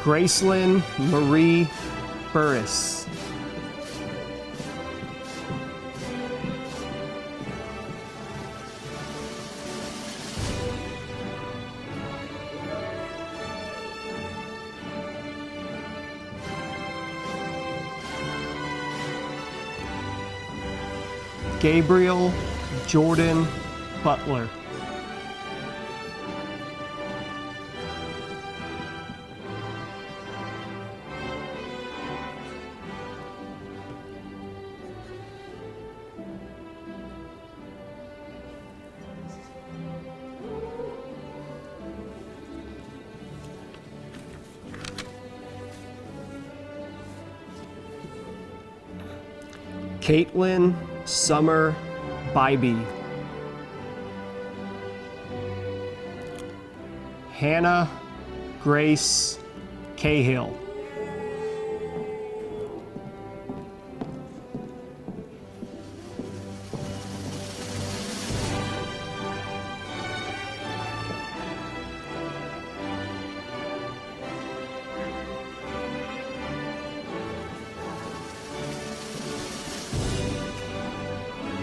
Gracelyn Marie Burris. Gabriel Jordan Butler. Caitlin Summer Bybee. Hannah Grace Cahill.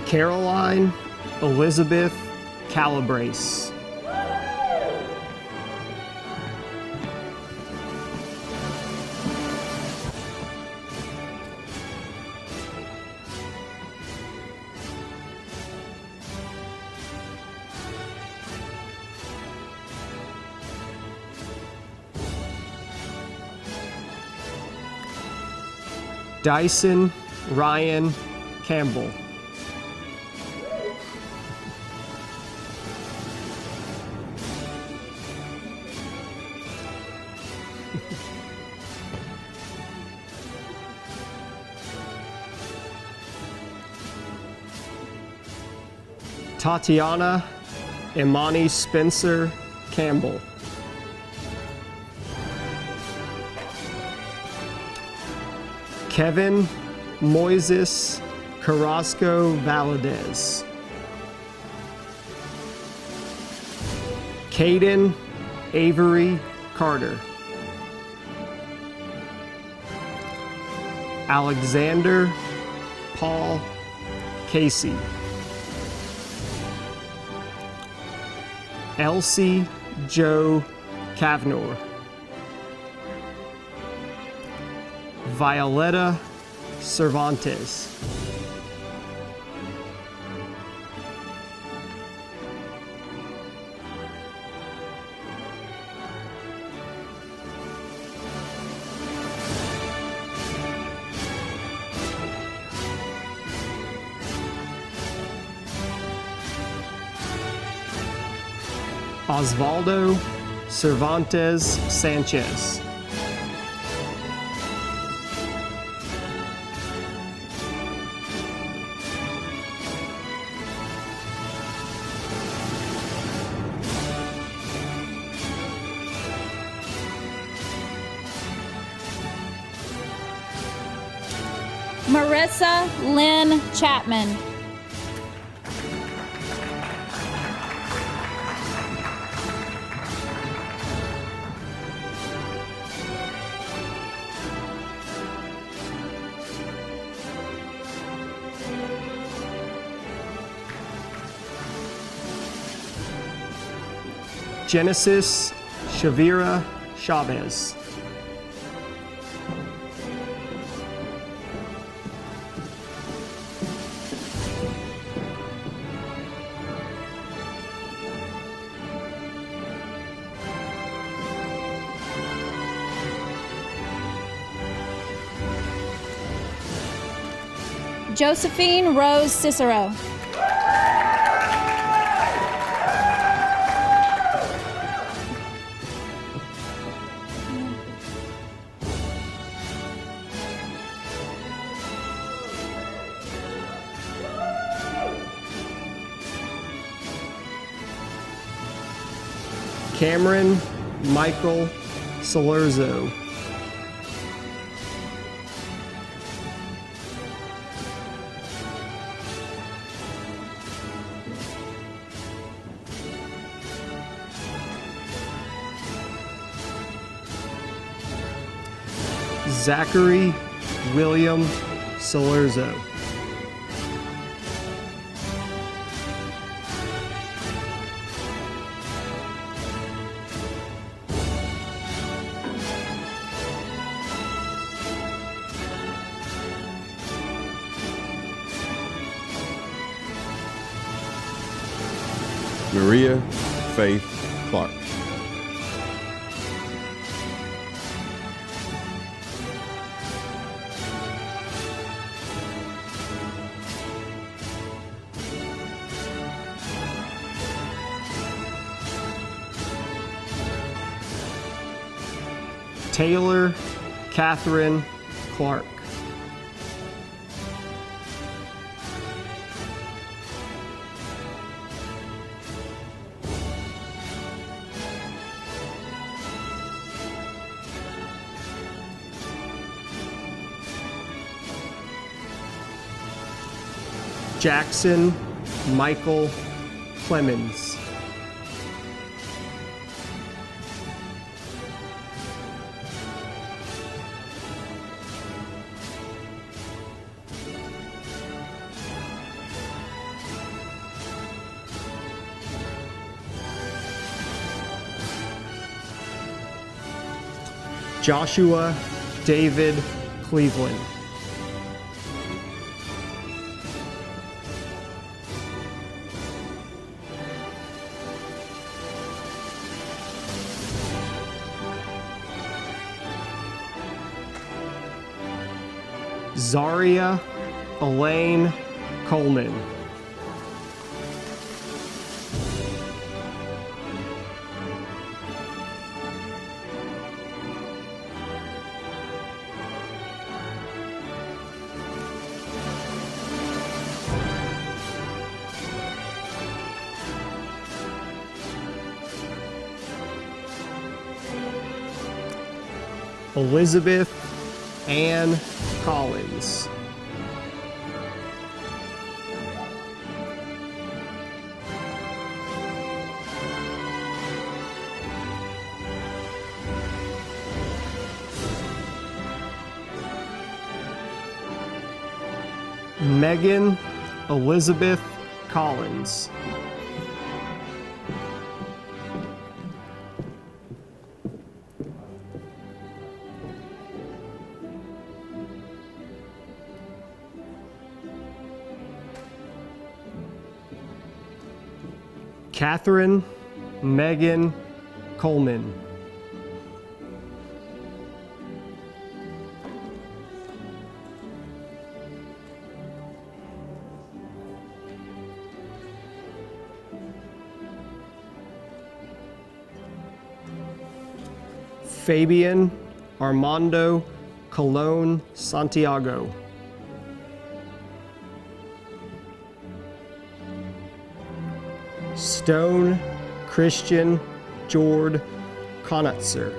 Caroline Elizabeth Calabrese. Dyson Ryan Campbell. Tatiana Imani Spencer Campbell. Kevin Moises Carrasco Valadez. Caden Avery Carter. Alexander Paul Casey. Elsie Joe Cavnor. Violetta Cervantes. Osvaldo Cervantes Sanchez. Marissa Lynn Chapman. Genesis Shavira Chavez. Josephine Rose Cicero. Cameron Michael Salerzo. Zachary William Salerzo. Maria Faith Clark. Taylor Catherine Clark. Jackson Michael Clemens. Joshua David Cleveland. Zaria Elaine Coleman. Elizabeth Ann Collins. Megan Elizabeth Collins. Catherine Megan Coleman. Fabian Armando Colon Santiago. Stone Christian Jord Konitzer.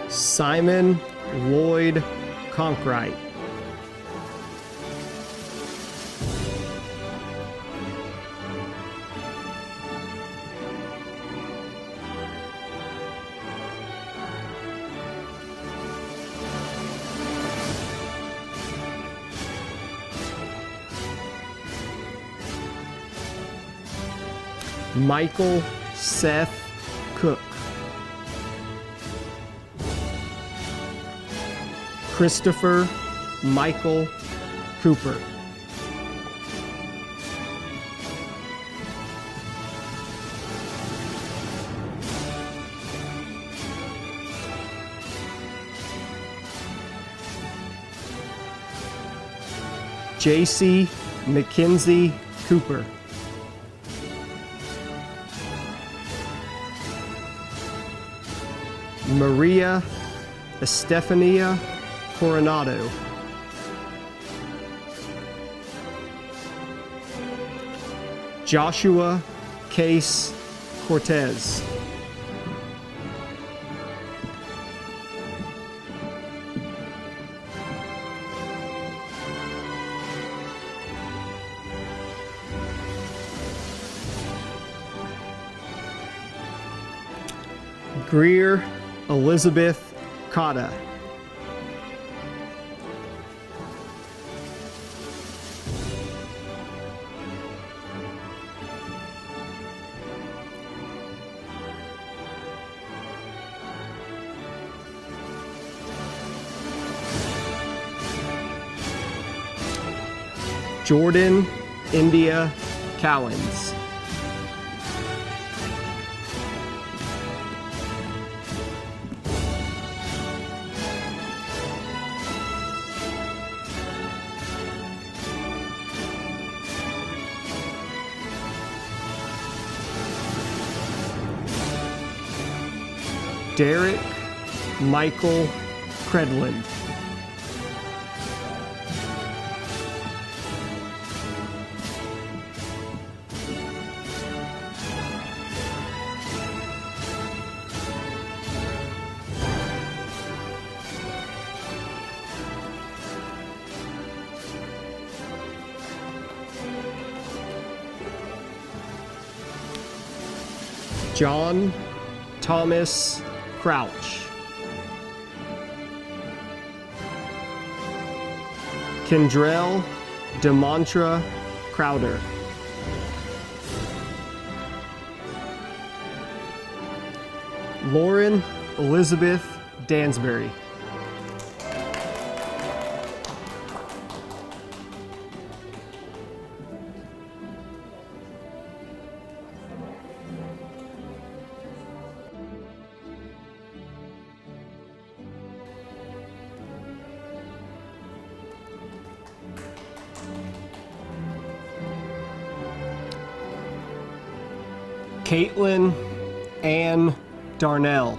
Simon Lloyd Conkright. Michael Seth Cook. Christopher Michael Cooper. JC Mackenzie Cooper. Maria Estefania Coronado. Joshua Case Cortez. Greer Elizabeth Cotta. Jordan India Cowens. Derek Michael Credlin. John Thomas Crouch. Kendrell DeMontra Crowder. Lauren Elizabeth Dansbury. Caitlin Ann Darnell.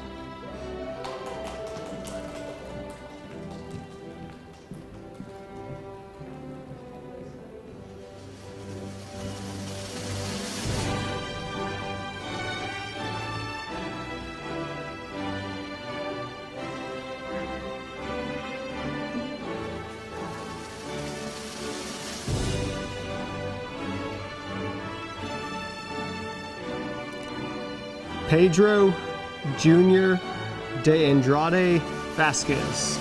Pedro Jr. de Andrade Vasquez.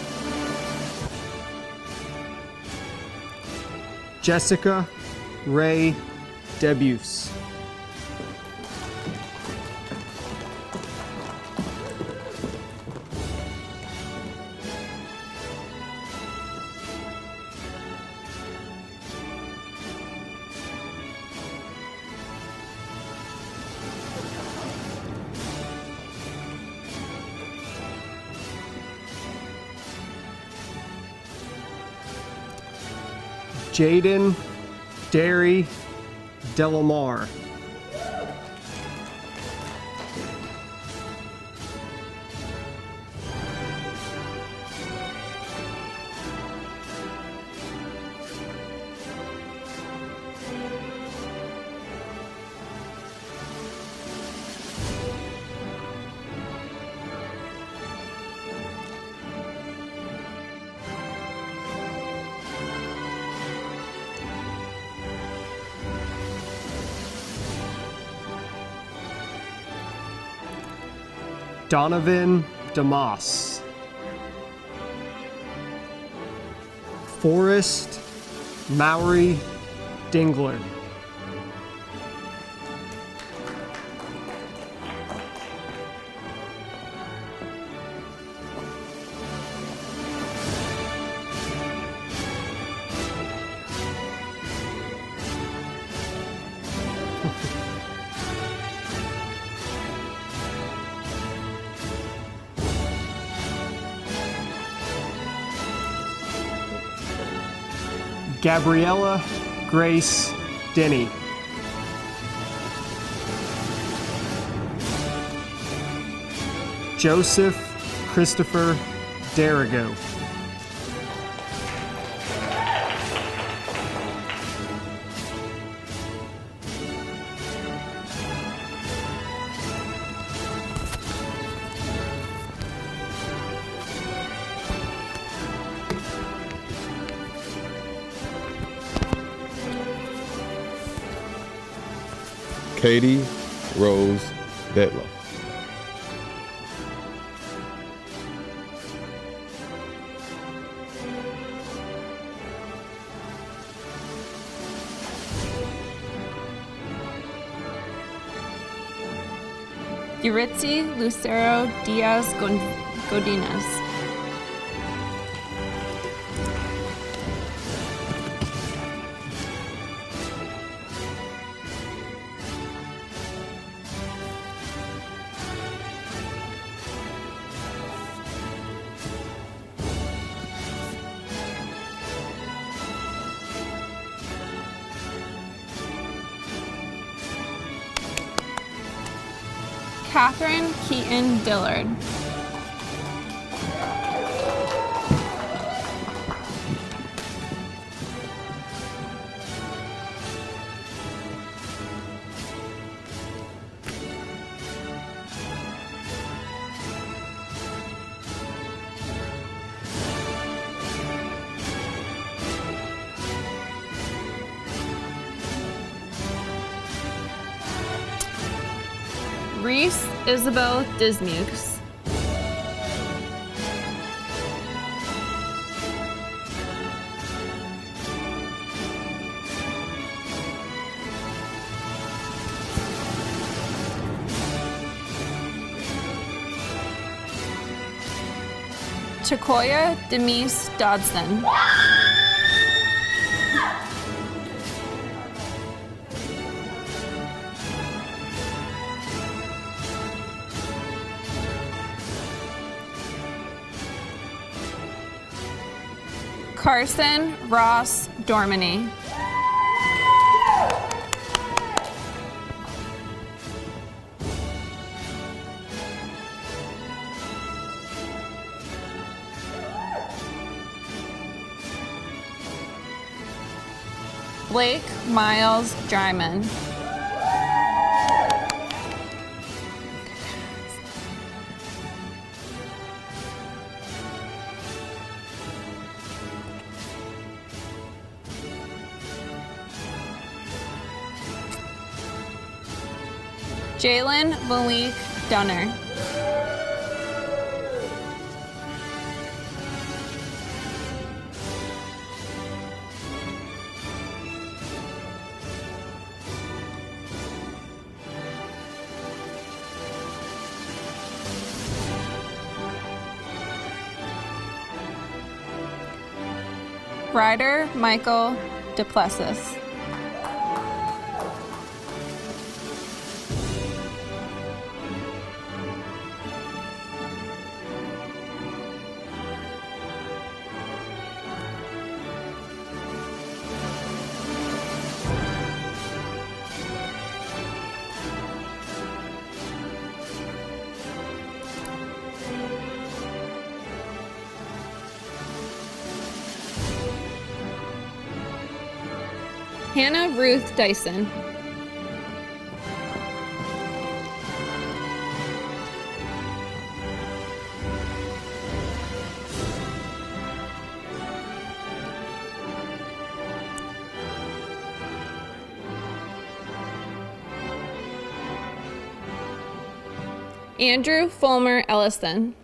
Jessica Ray Debuse. Jaden Derry Delamar. Donovan DeMoss. Forrest Maury Dingler. Gabriella Grace Denny. Joseph Christopher Derigo. Katie Rose Detloff. Yuritsi Lucero Diaz Godinez. Catherine Keaton Dillard. Reese Isabel Dismukes. Chakoya Demise Dodson. Carson Ross Dormany. Blake Miles Dryman. Jalen Malik Dunner. Ryder Michael Duplessis. Hannah Ruth Dyson. Andrew Fulmer Ellison.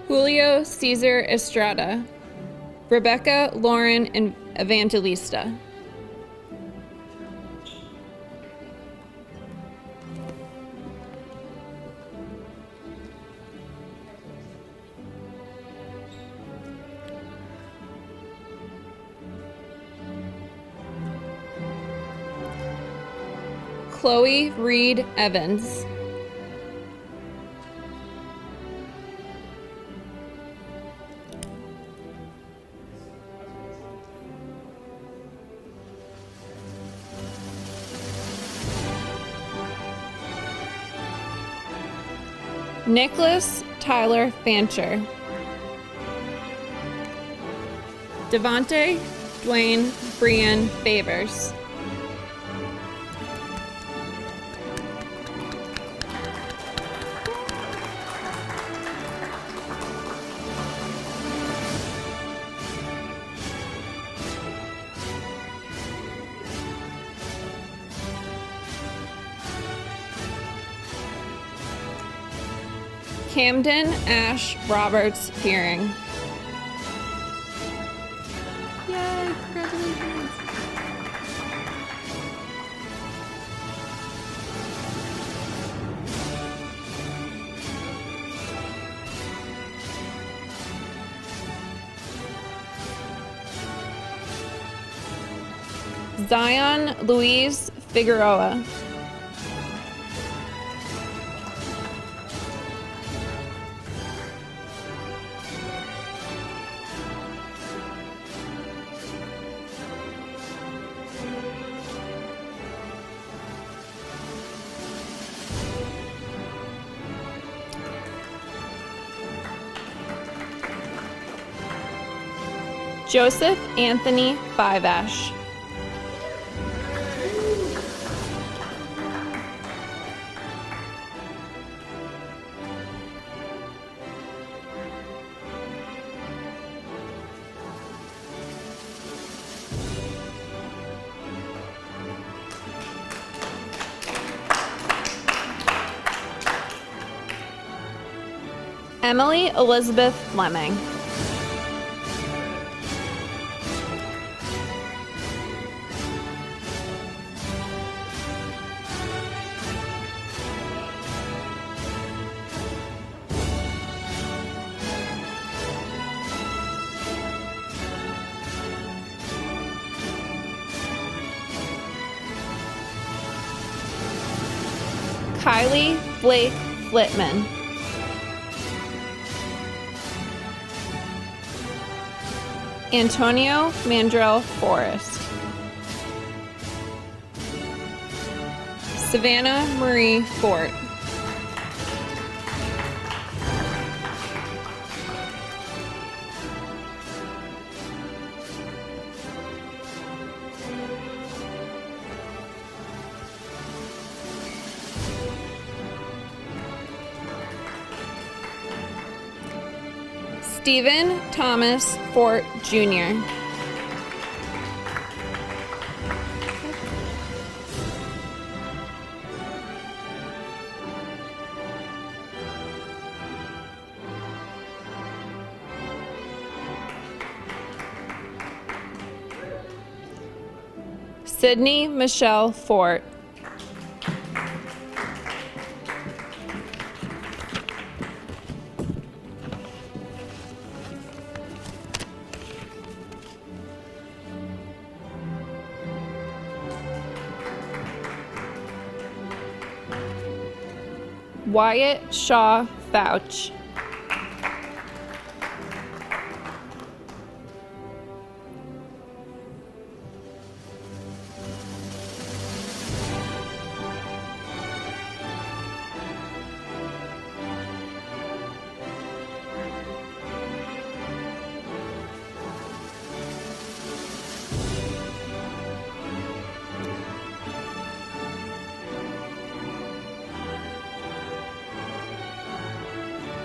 Julio Cesar Estrada. Rebecca Lauren Evangelista. Chloe Reed Evans. Nicholas Tyler Fancher. Devonte Dwayne Brian Favors. Camden Ash Roberts Fearing. Yay, congratulations. Zion Louise Figueroa. Joseph Anthony Fivash. Emily Elizabeth Fleming. Kylie Blake Flitman. Antonio Mandrell Forrest. Savannah Marie Fort. Stephen Thomas Fort Jr. Sydney Michelle Fort. Wyatt Shaw Fouch.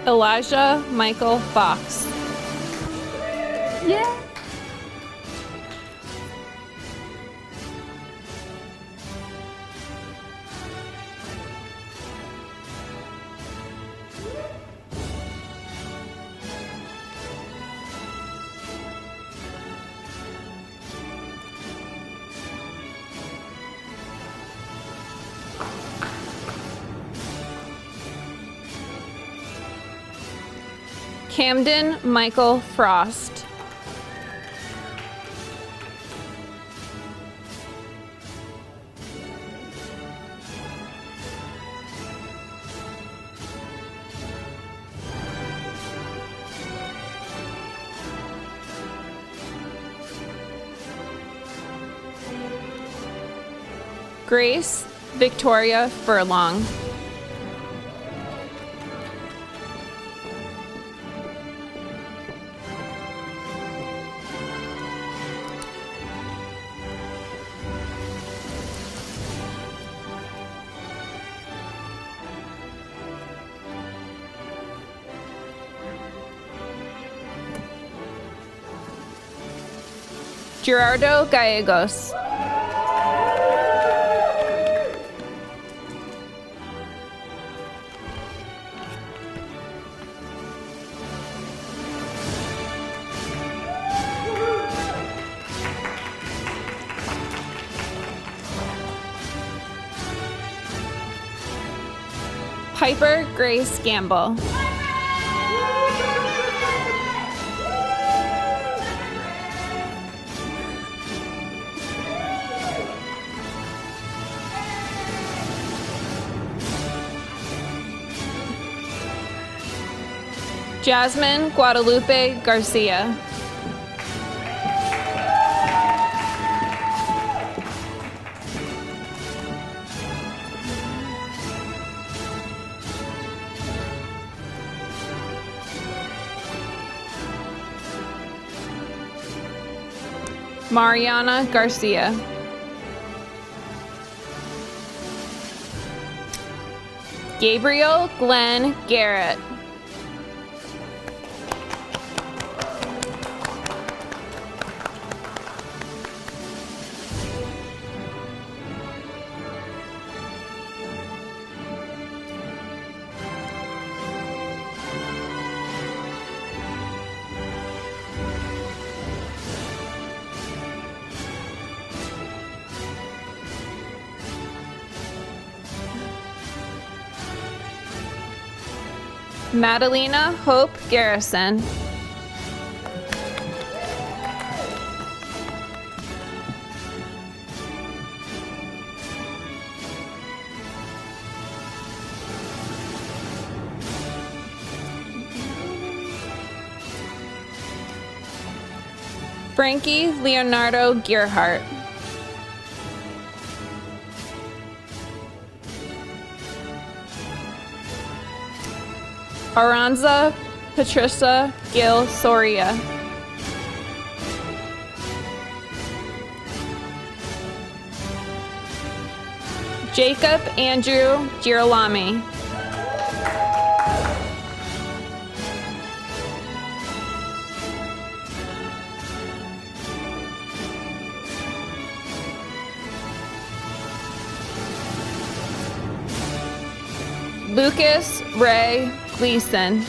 Elijah Michael Fox. Yeah. Camden Michael Frost. Grace Victoria Furlong. Gerardo Gallegos. Piper Grace Gamble. Jasmine Guadalupe Garcia. Mariana Garcia. Gabriel Glenn Garrett. Madalena Hope Garrison. Frankie Leonardo Gearhart. Aranza Patricia Gil Soria. Jacob Andrew Girolami. Lucas Ray Gleason.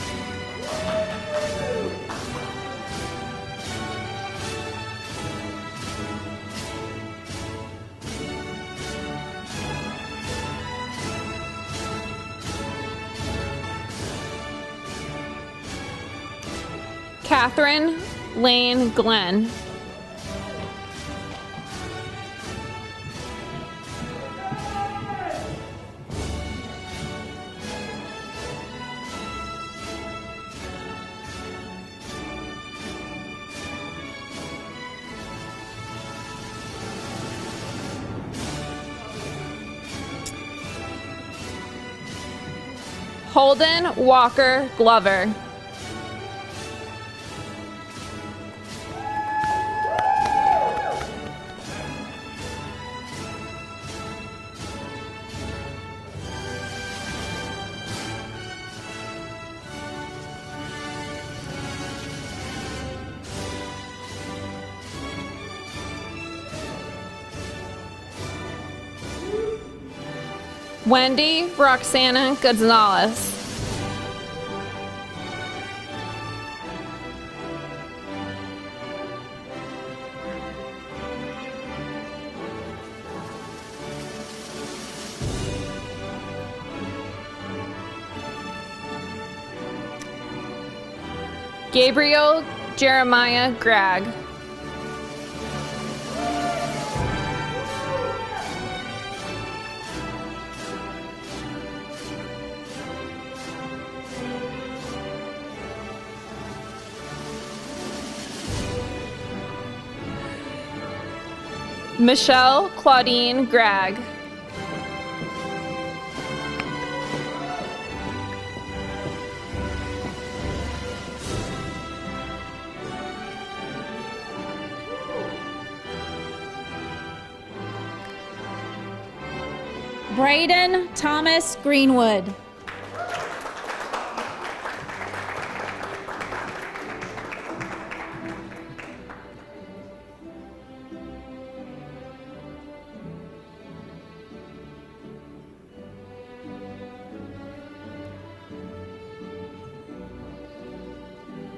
Catherine Lane Glenn. Holden Walker Glover. Wendy Roxana Gonzalez. Gabriel Jeremiah Gragg. Michelle Claudine Gragg. Braden Thomas Greenwood.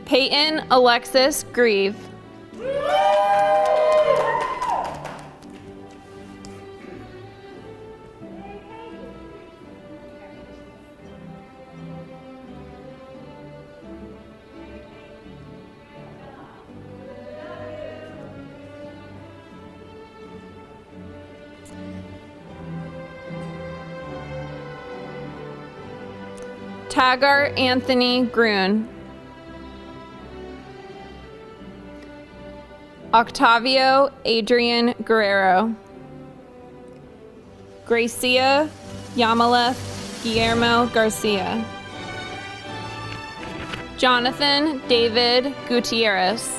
Peyton Alexis Grieve. Tagar Anthony Grun. Octavio Adrian Guerrero. Gracia Yamaleth Guillermo Garcia. Jonathan David Gutierrez.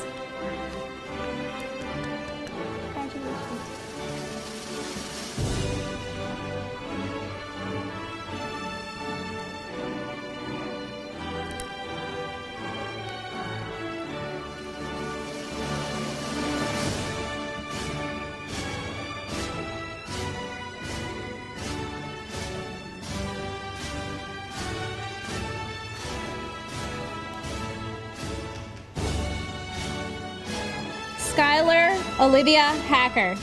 Skylar Olivia Hacker.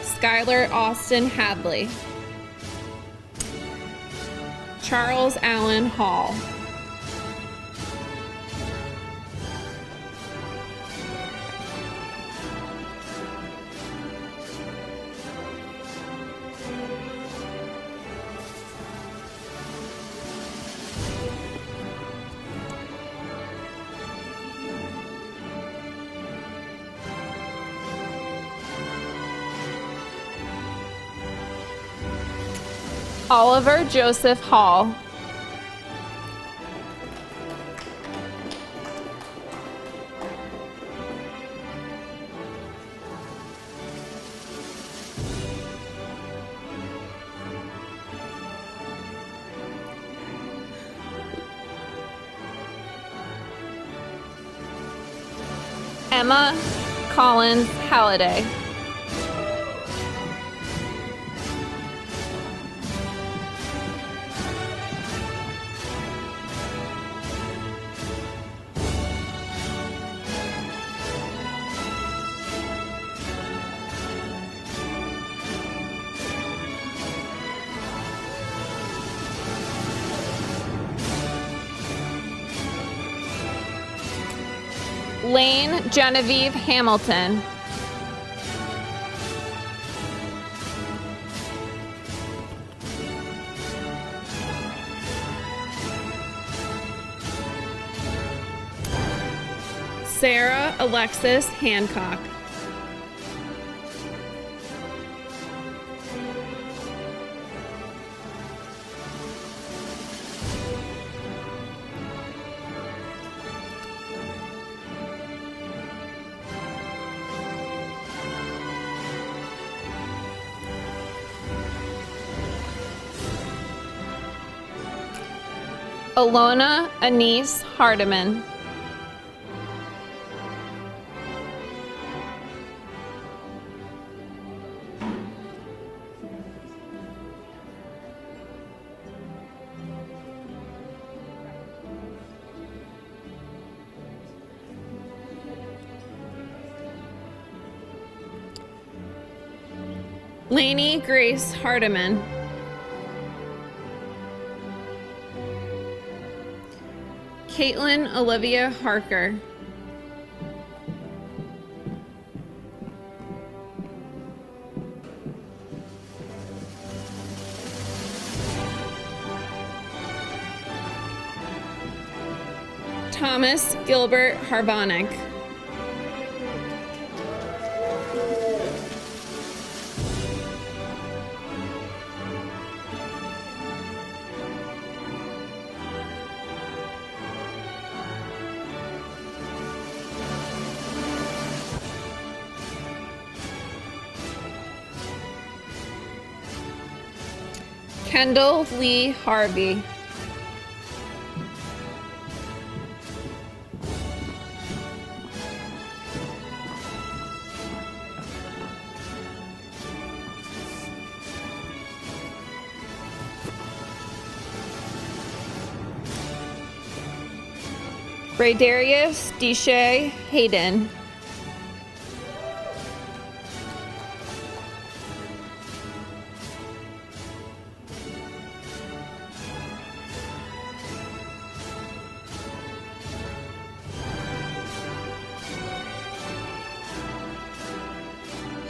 Skylar Austin Hadley. Charles Allen Hall. Oliver Joseph Hall. Emma Collins Halliday. Lane Genevieve Hamilton. Sarah Alexis Hancock. Alona Anise Hardiman. Lainey Grace Hardiman. Caitlin Olivia Harker. Thomas Gilbert Harvonic. Kendall Lee Harvey. Raydarius Deshay Hayden.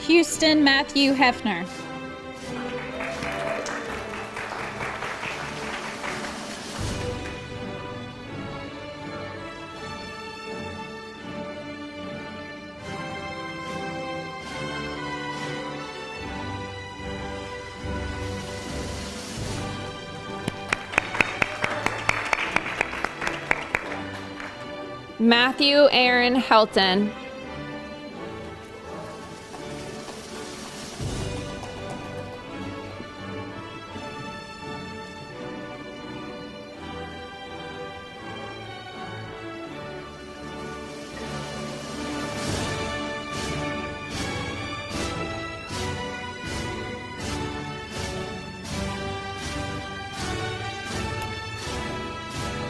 Houston Matthew Hefner. Matthew Aaron Helton.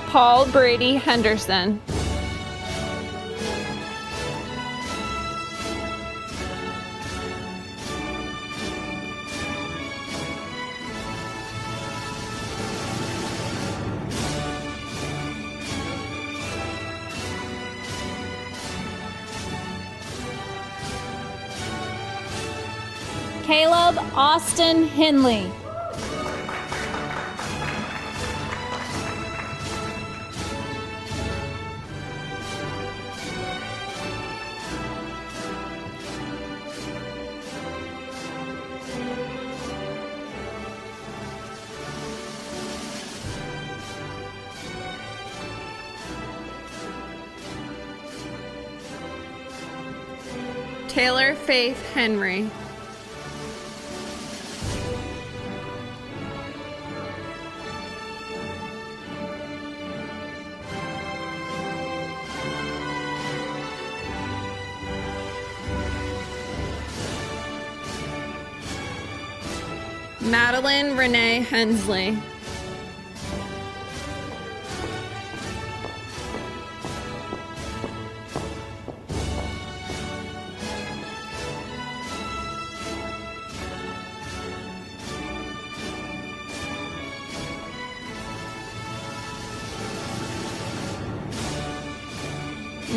Paul Brady Henderson. Caleb Austin Henley. Taylor Faith Henry. Madeline Renee Hensley.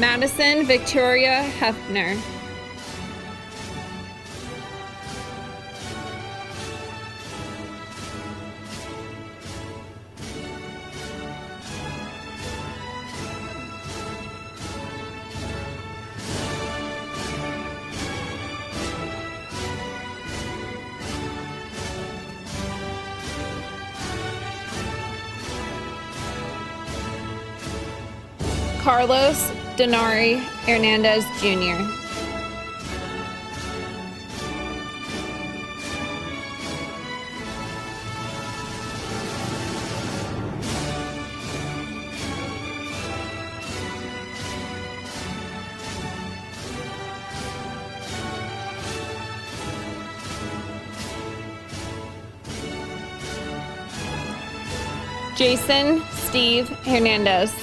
Madison Victoria Hefner. Carlos Denari Hernandez Jr. Jason Steve Hernandez.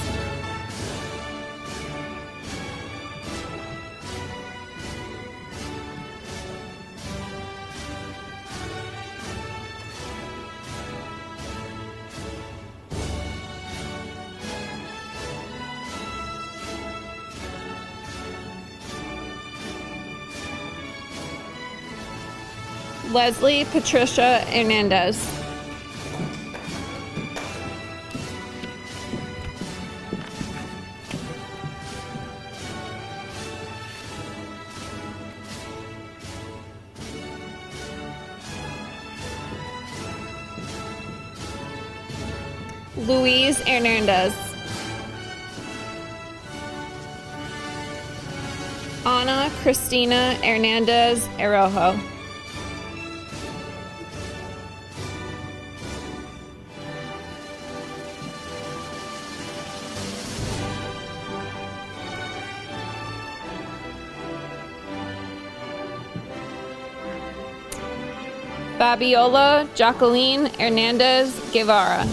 Leslie Patricia Hernandez. Luis Hernandez. Ana Cristina Hernandez Arojo. Fabiola Jacqueline Hernandez Guevara.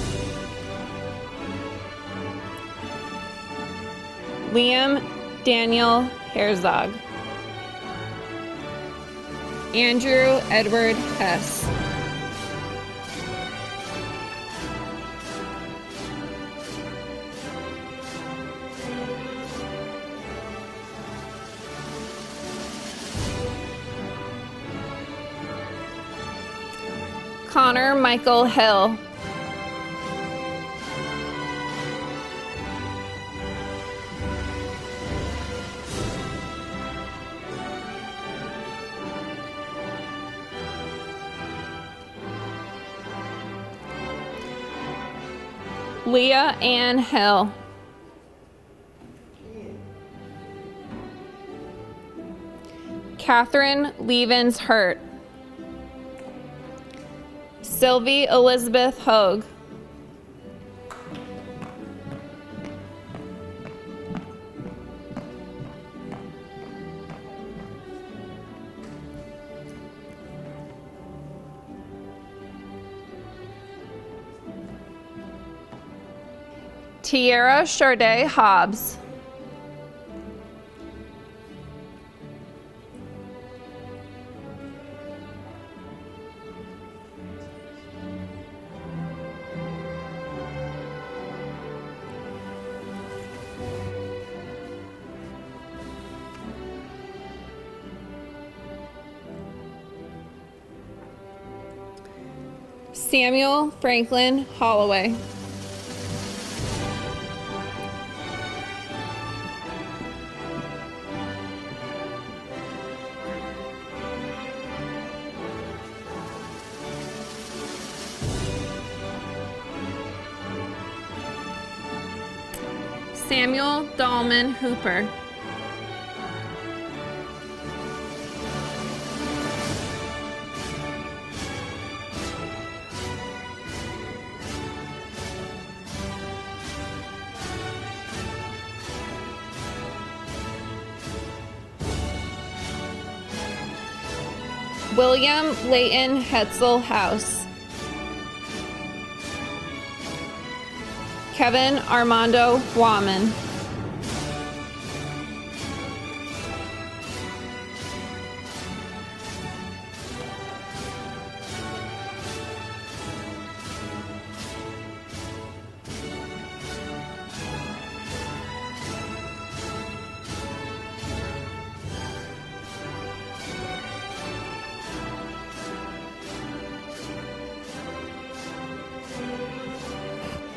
Liam Daniel Herzog. Andrew Edward Hess. Connor Michael Hill. Leah Ann Hill. Catherine Levens Hurt. Sylvie Elizabeth Hogue. Tierra Charday Hobbs. Samuel Franklin Holloway. Samuel Dahlman Hooper. William Leighton Hetzel House. Kevin Armando Waman.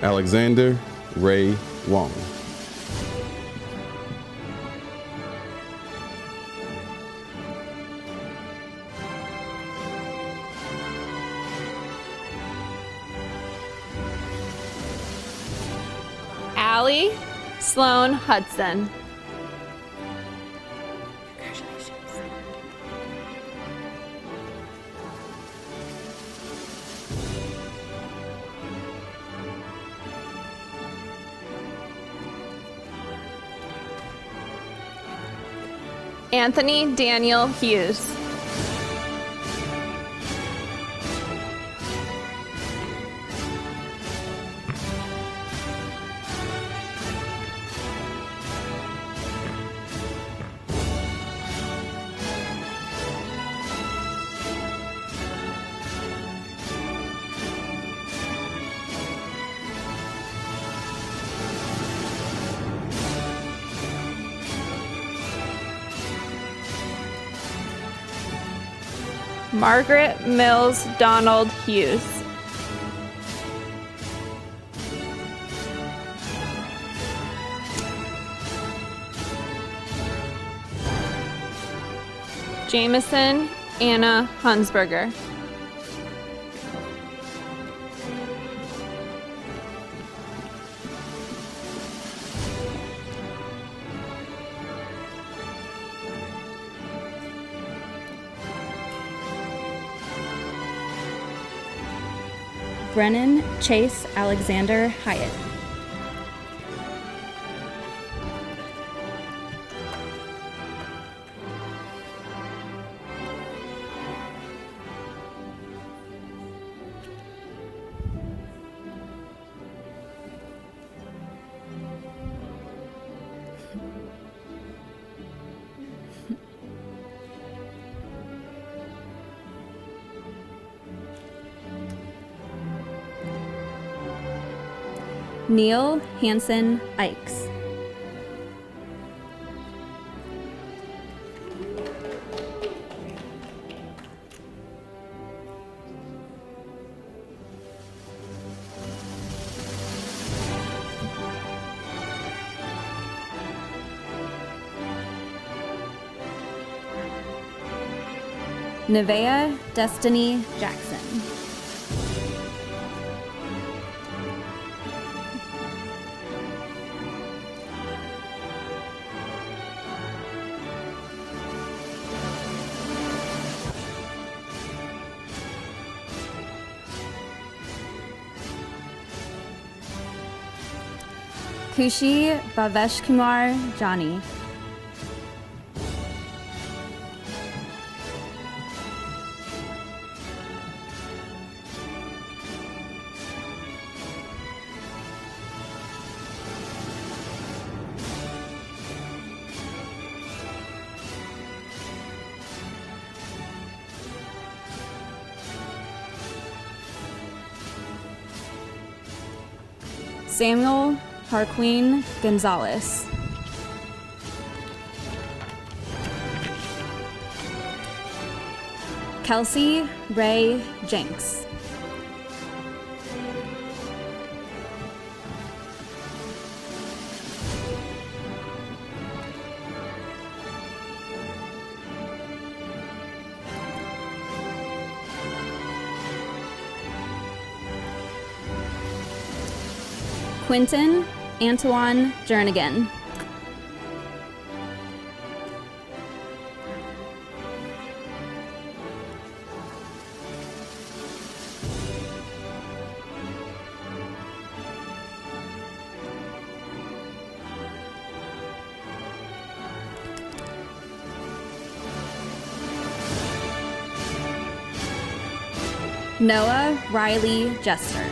Alexander Ray Wong. Allie Sloan Hudson. Anthony Daniel Hughes. Margaret Mills Donald Hughes. Jameson Anna Hunsberger. Brennan Chase Alexander Hyatt. Neil Hansen Ikes. Nevea Destiny Jackson. Kushi Bhavesh Kumar Johnny. Samuel Harqueen Gonzalez. Kelsey Ray Jenks. Quinton Antoine Jernigan. Noah Riley Jester.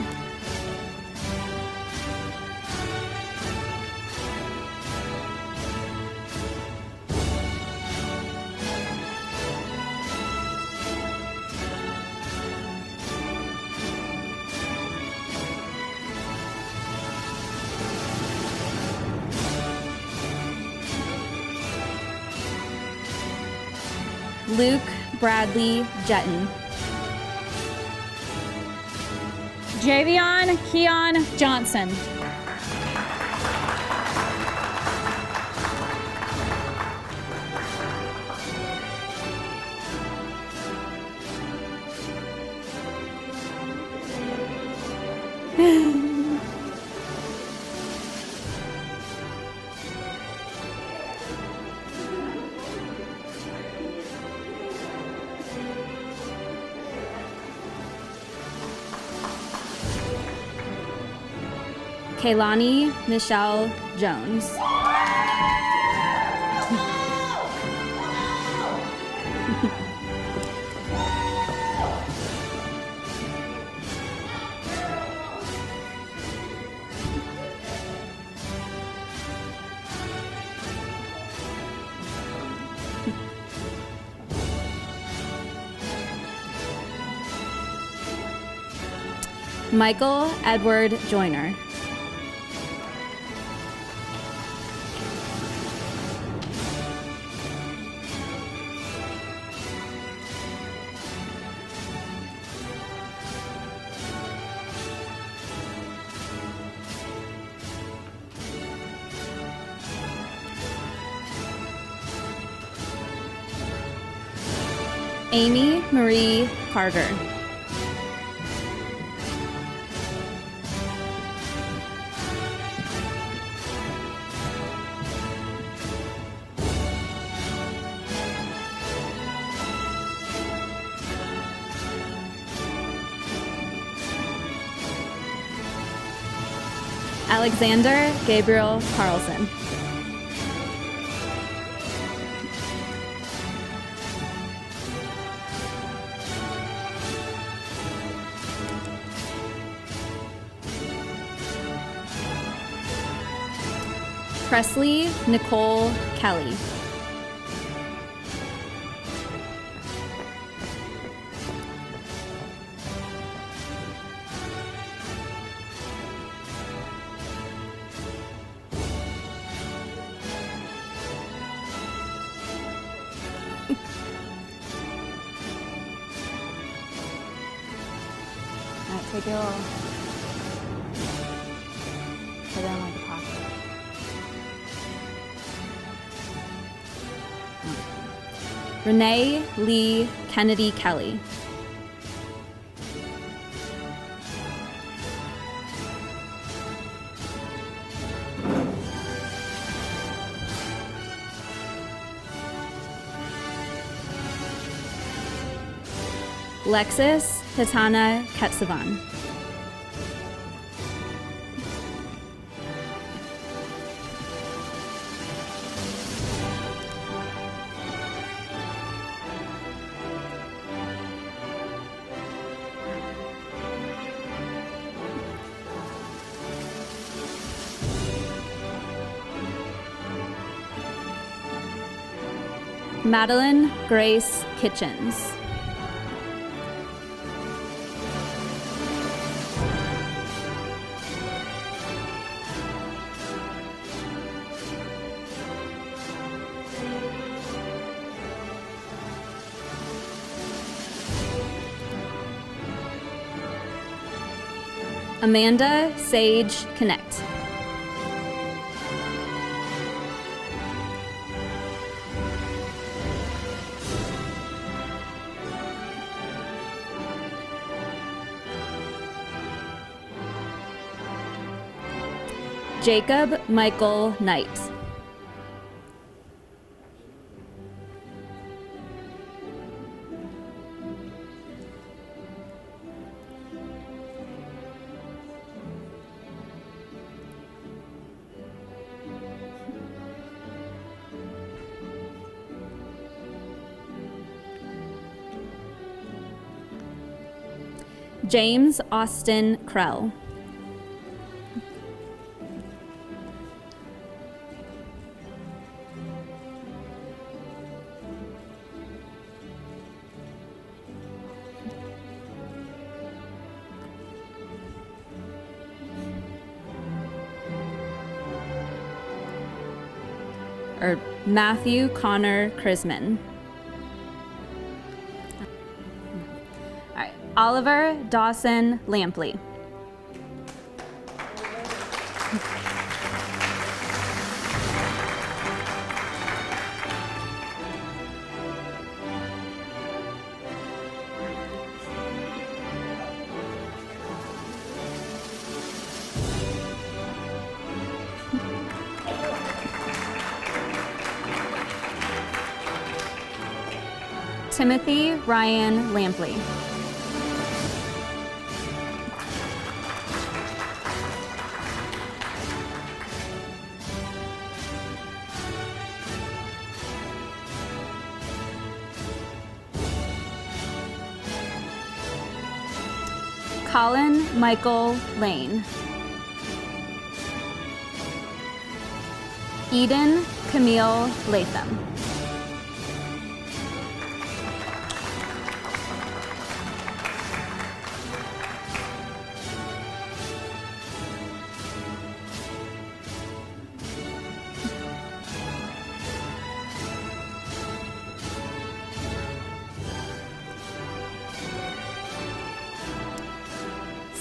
Luke Bradley Jetton. Javion Keon Johnson. Kaylani Michelle Jones. Michael Edward Joyner. Amy Marie Carter. Alexander Gabriel Carlson. Presley Nicole Kelly. Take your little, put it in like a pocket. Renee Lee Kennedy Kelly. Lexis Hitana Ketsavan. Madeline Grace Kitchens. Amanda Sage Connect. Jacob Michael Knight. James Austin Krell. Matthew Connor Krisman. All right, Oliver Dawson Lampley. Timothy Ryan Lampley. Colin Michael Lane. Eden Camille Latham.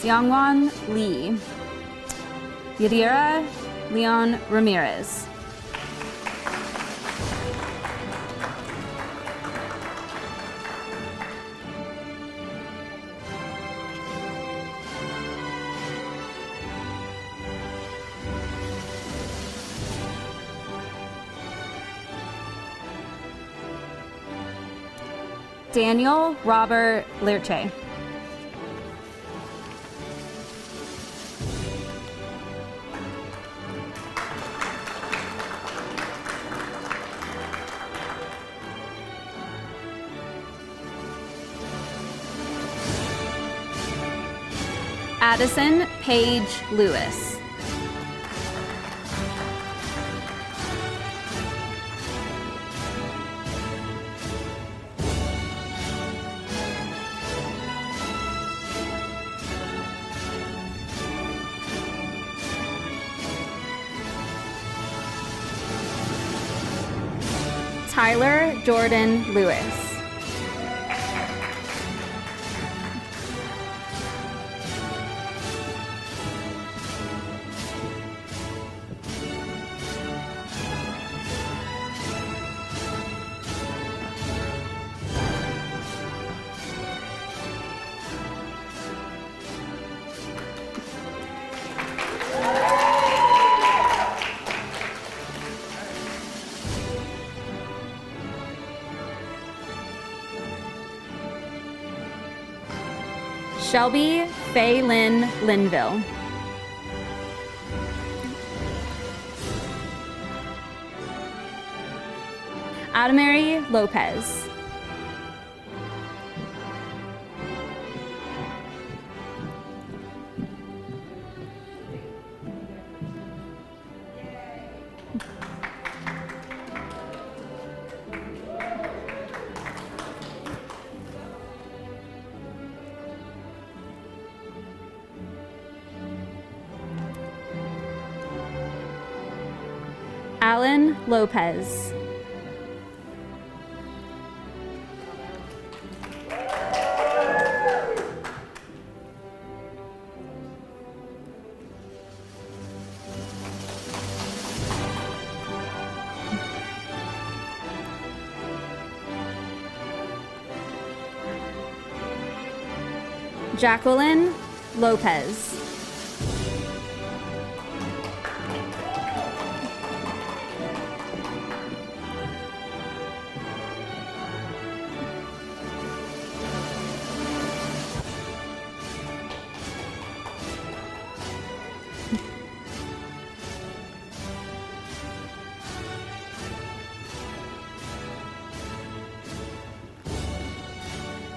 Xiangwan Lee. Yadira Leon Ramirez. Daniel Robert Lirche. Addison Paige Lewis. Tyler Jordan Lewis. Shelby Faye Lynn Linville. Adamary Lopez. Alan Lopez. Jacqueline Lopez.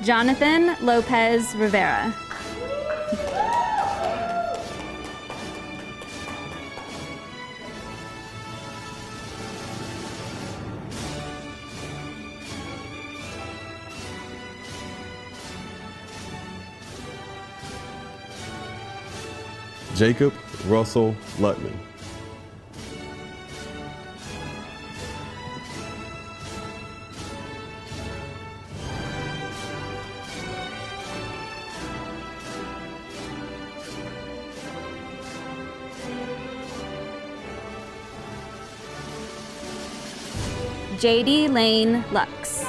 Jonathan Lopez Rivera. Jacob Russell Lutman. JD Lane Lux.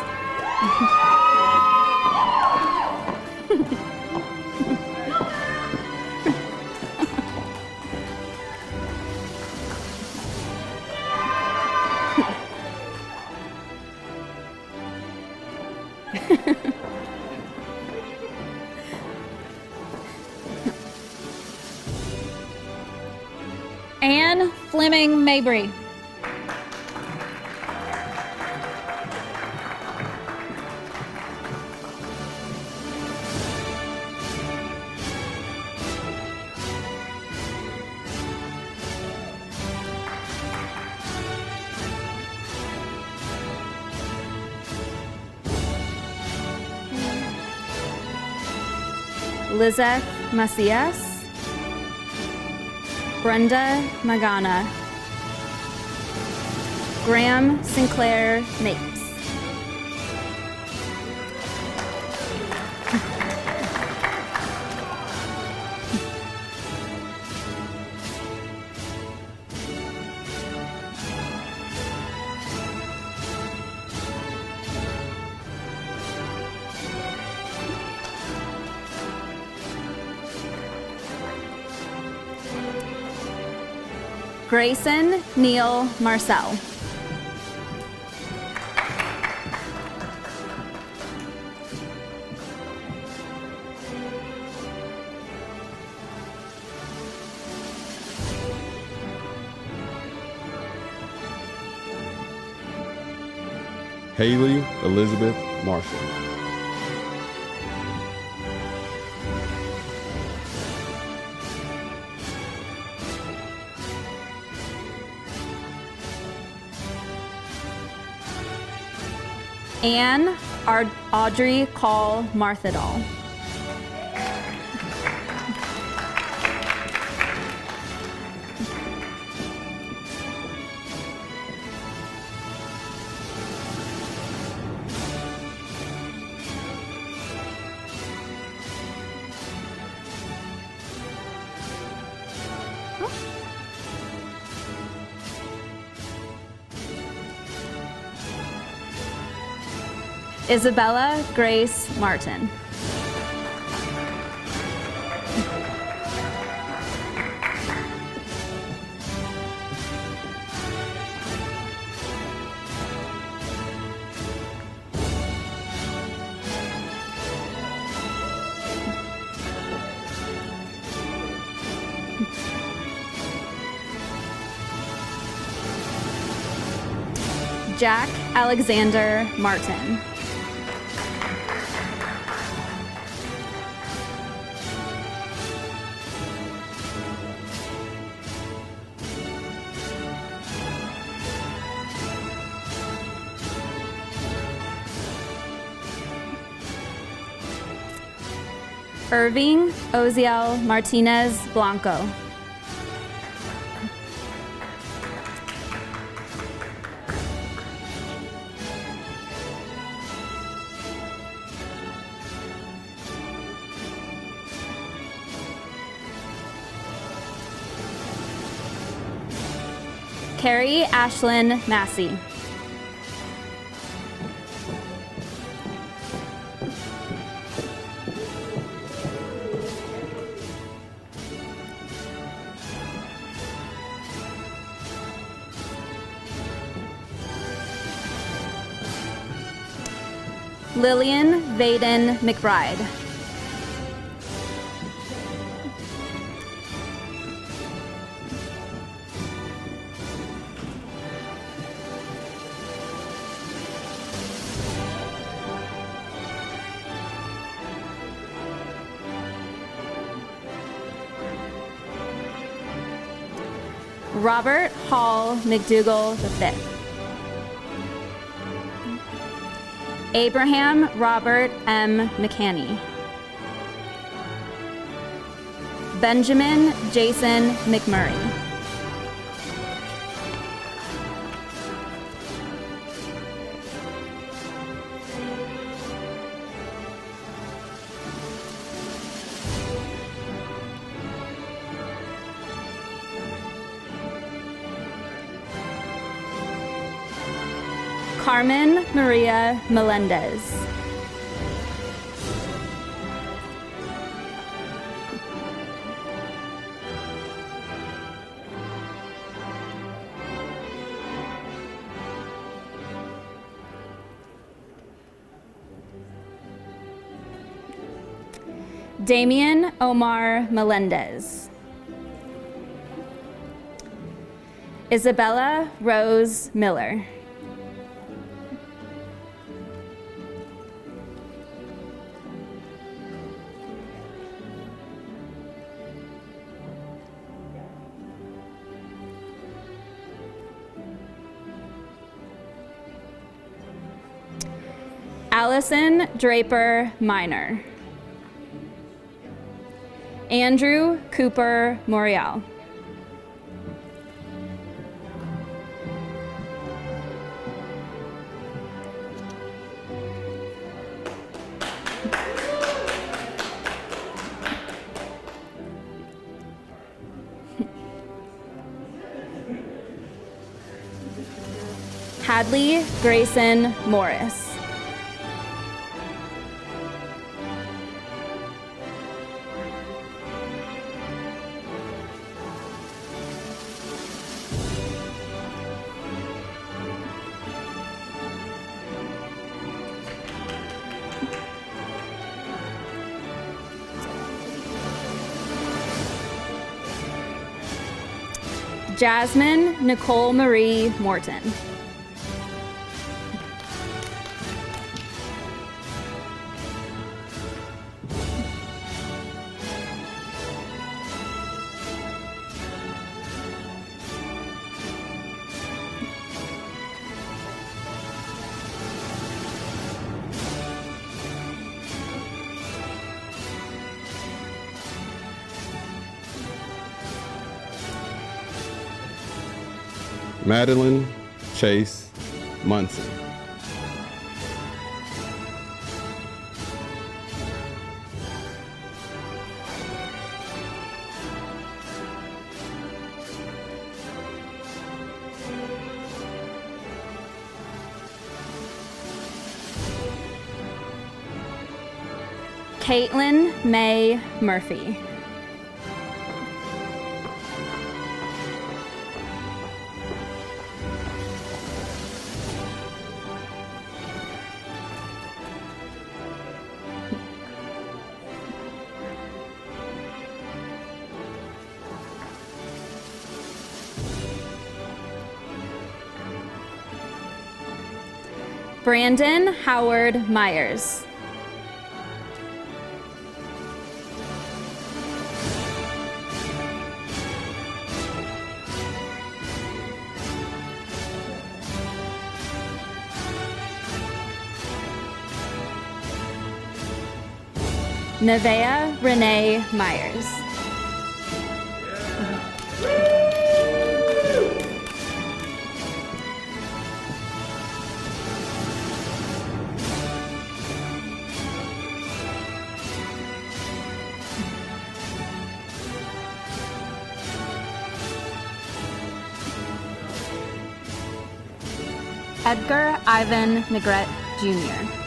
Anne Fleming Mabry. Lizeth Macias. Brenda Magana. Graham Sinclair Mapes. Grayson Neal Marcel. Haley Elizabeth Marshall. Anne Audrey Call Marthadal. Isabella Grace Martin. Jack Alexander Martin. Irving Oziel Martinez Blanco. Carrie Ashlyn Massey. Lillian Vaden McBride. Robert Hall McDougall V. Abraham Robert M. McCanney. Benjamin Jason McMurray. Carmen Maria Melendez. Damian Omar Melendez. Isabella Rose Miller. Allison Draper Minor. Andrew Cooper Morial. Hadley Grayson Morris. Jasmine Nicole Marie Morton. Madeline Chase Munson. Caitlin May Murphy. Brandon Howard Myers. Nevaeh Renee Myers. Edgar Ivan Negrete Jr.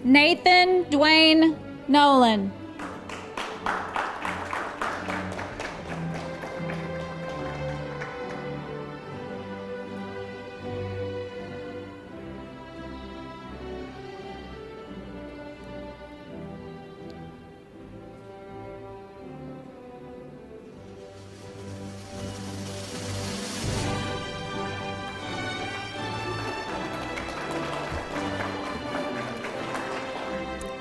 Nathan Dwayne Nolan.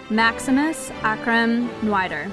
Maximus Akram Nwider.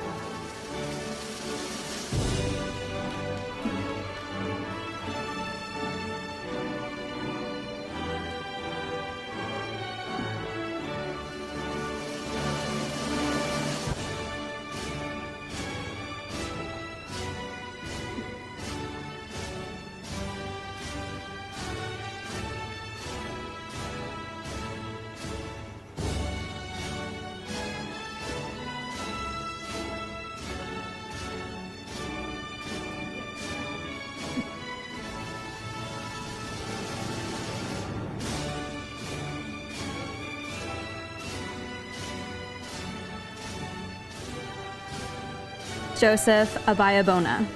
Joseph Abayabona.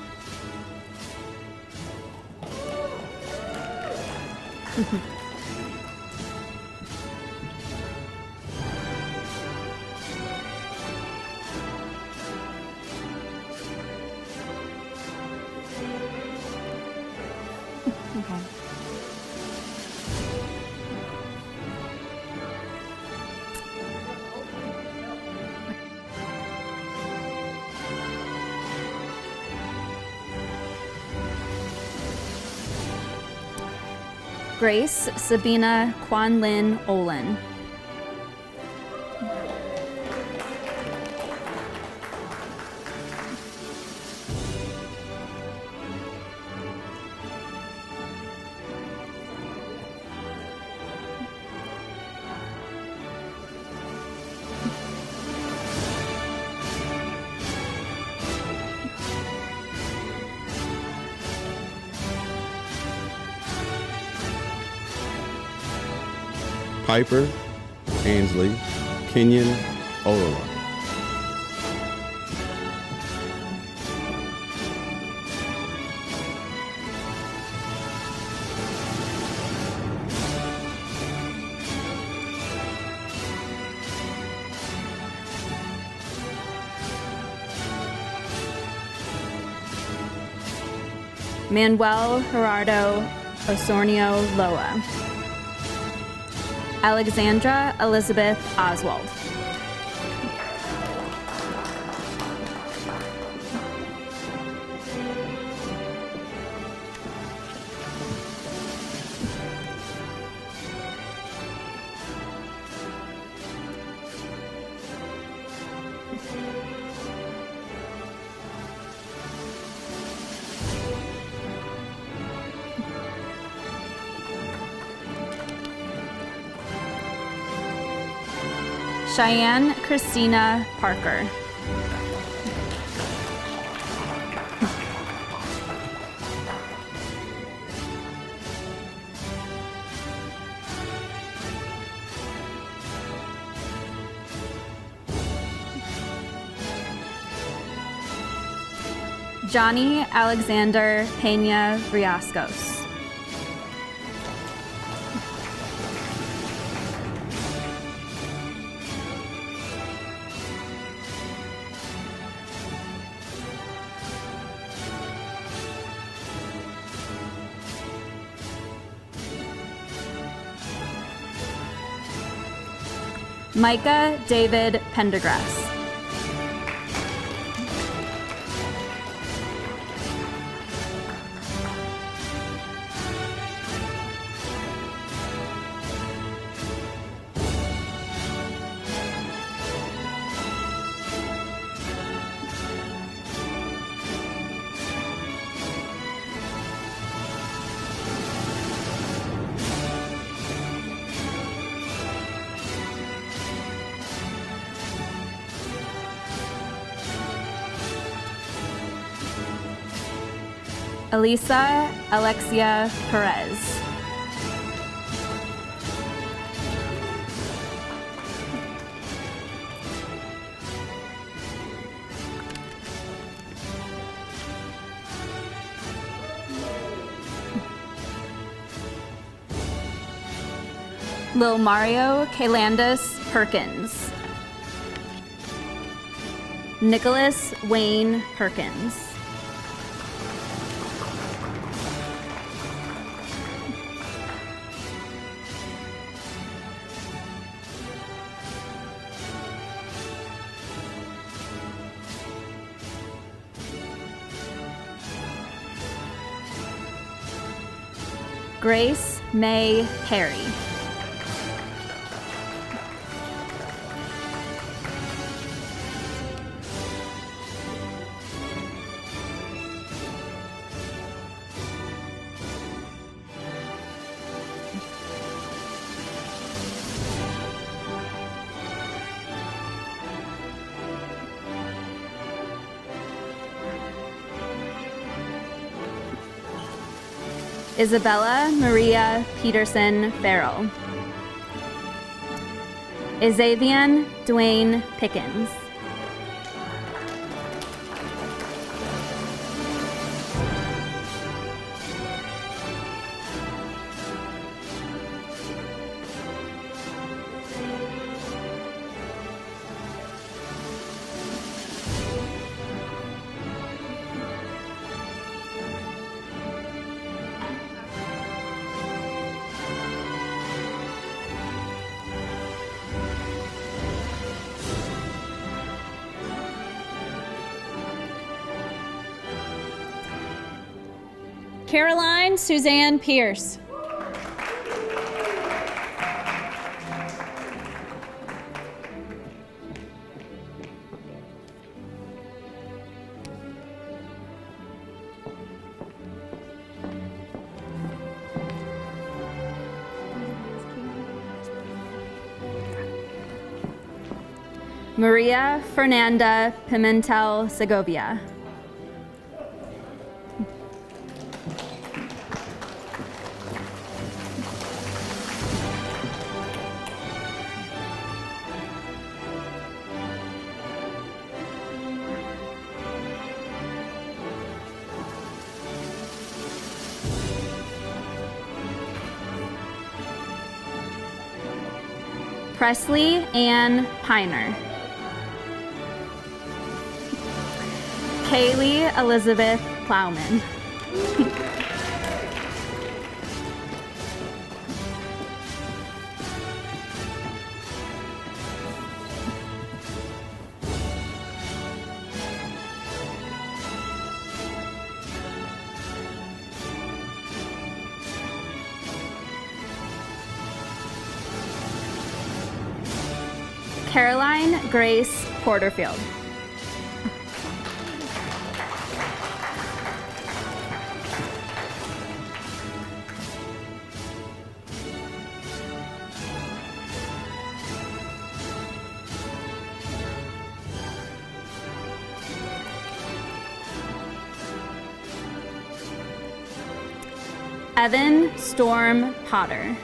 Grace Sabina Kwan Lin Olin. Piper Ansley Kenyon Olola. Manuel Gerardo Osornio Loa. Alexandra Elizabeth Oswald. Cheyenne Christina Parker. Johnny Alexander Pena Riascos. Micah David Pendergrass. Elisa Alexia Perez. Lil Mario Kalandis Perkins. Nicholas Wayne Perkins. Grace May Perry. Isabella Maria Peterson Farrell. Isavian Dwayne Pickens. Caroline Suzanne Pierce. Maria Fernanda Pimentel Segovia. Presley Ann Piner. Kaylee Elizabeth Plowman. Caroline Grace Porterfield. Evan Storm Potter.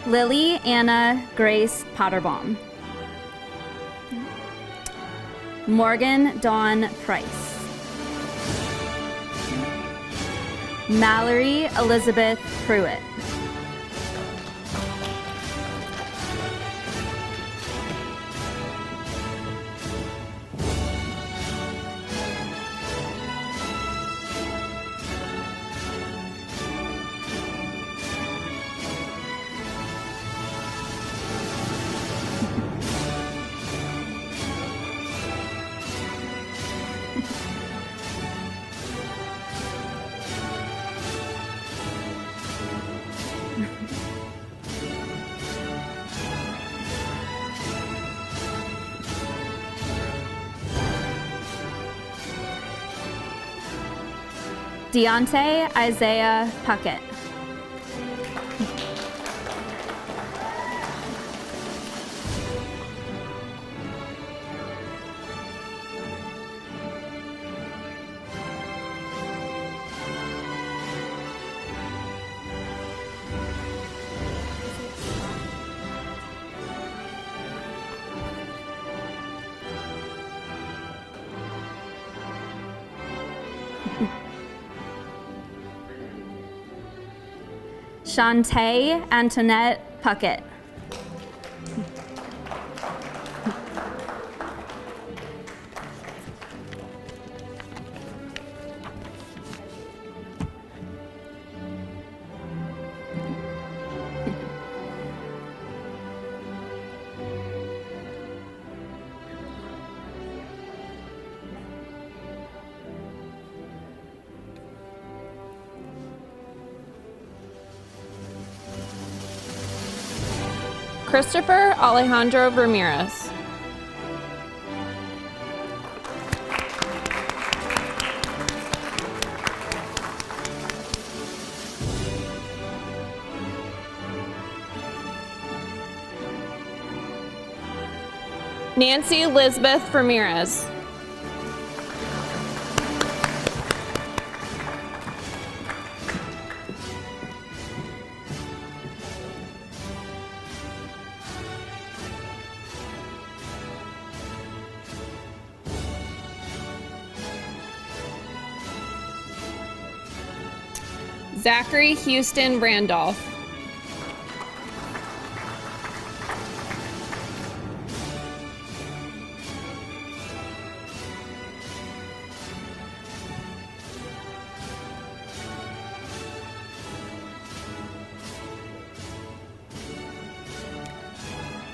Lily Anna Grace Potterbaum. Morgan Dawn Price. Mallory Elizabeth Pruitt. Deontay Isaiah Puckett. Shantae Antoinette Puckett. Christopher Alejandro Ramirez. Nancy Elizabeth Ramirez. Zachary Houston Randolph.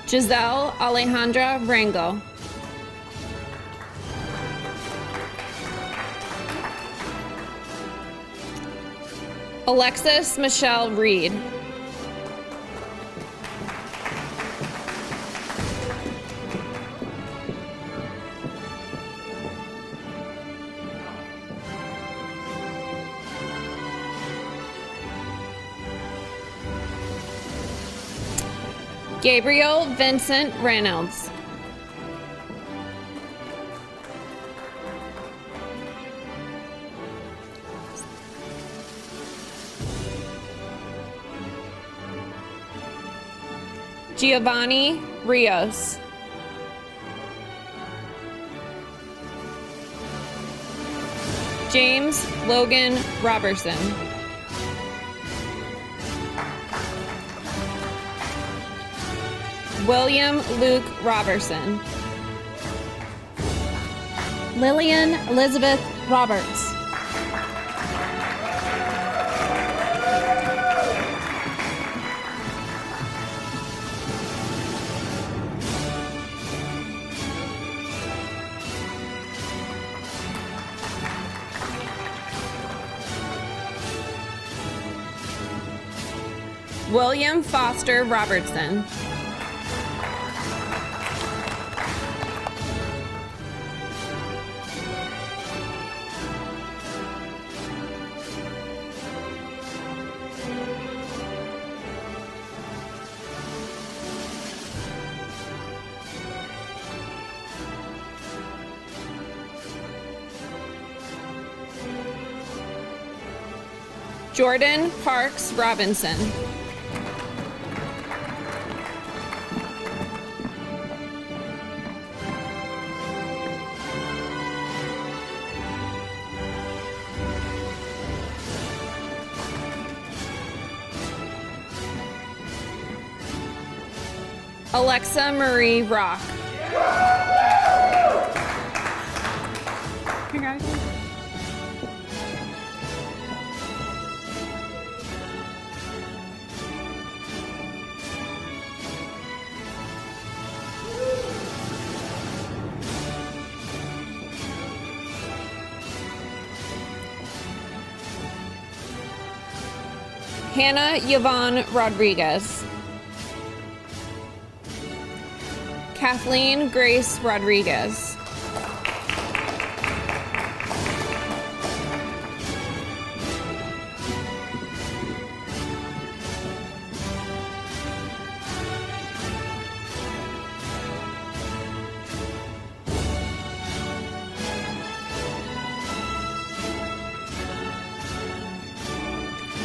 Giselle Alejandra Rangel. Alexis Michelle Reed. Gabriel Vincent Reynolds. Giovanni Rios. James Logan Robertson. William Luke Robertson. Lillian Elizabeth Roberts. William Foster Robertson. Jordan Parks Robinson. Alexa Marie Rock. Congratulations. Hannah Yvonne Rodriguez. Kathleen Grace Rodriguez.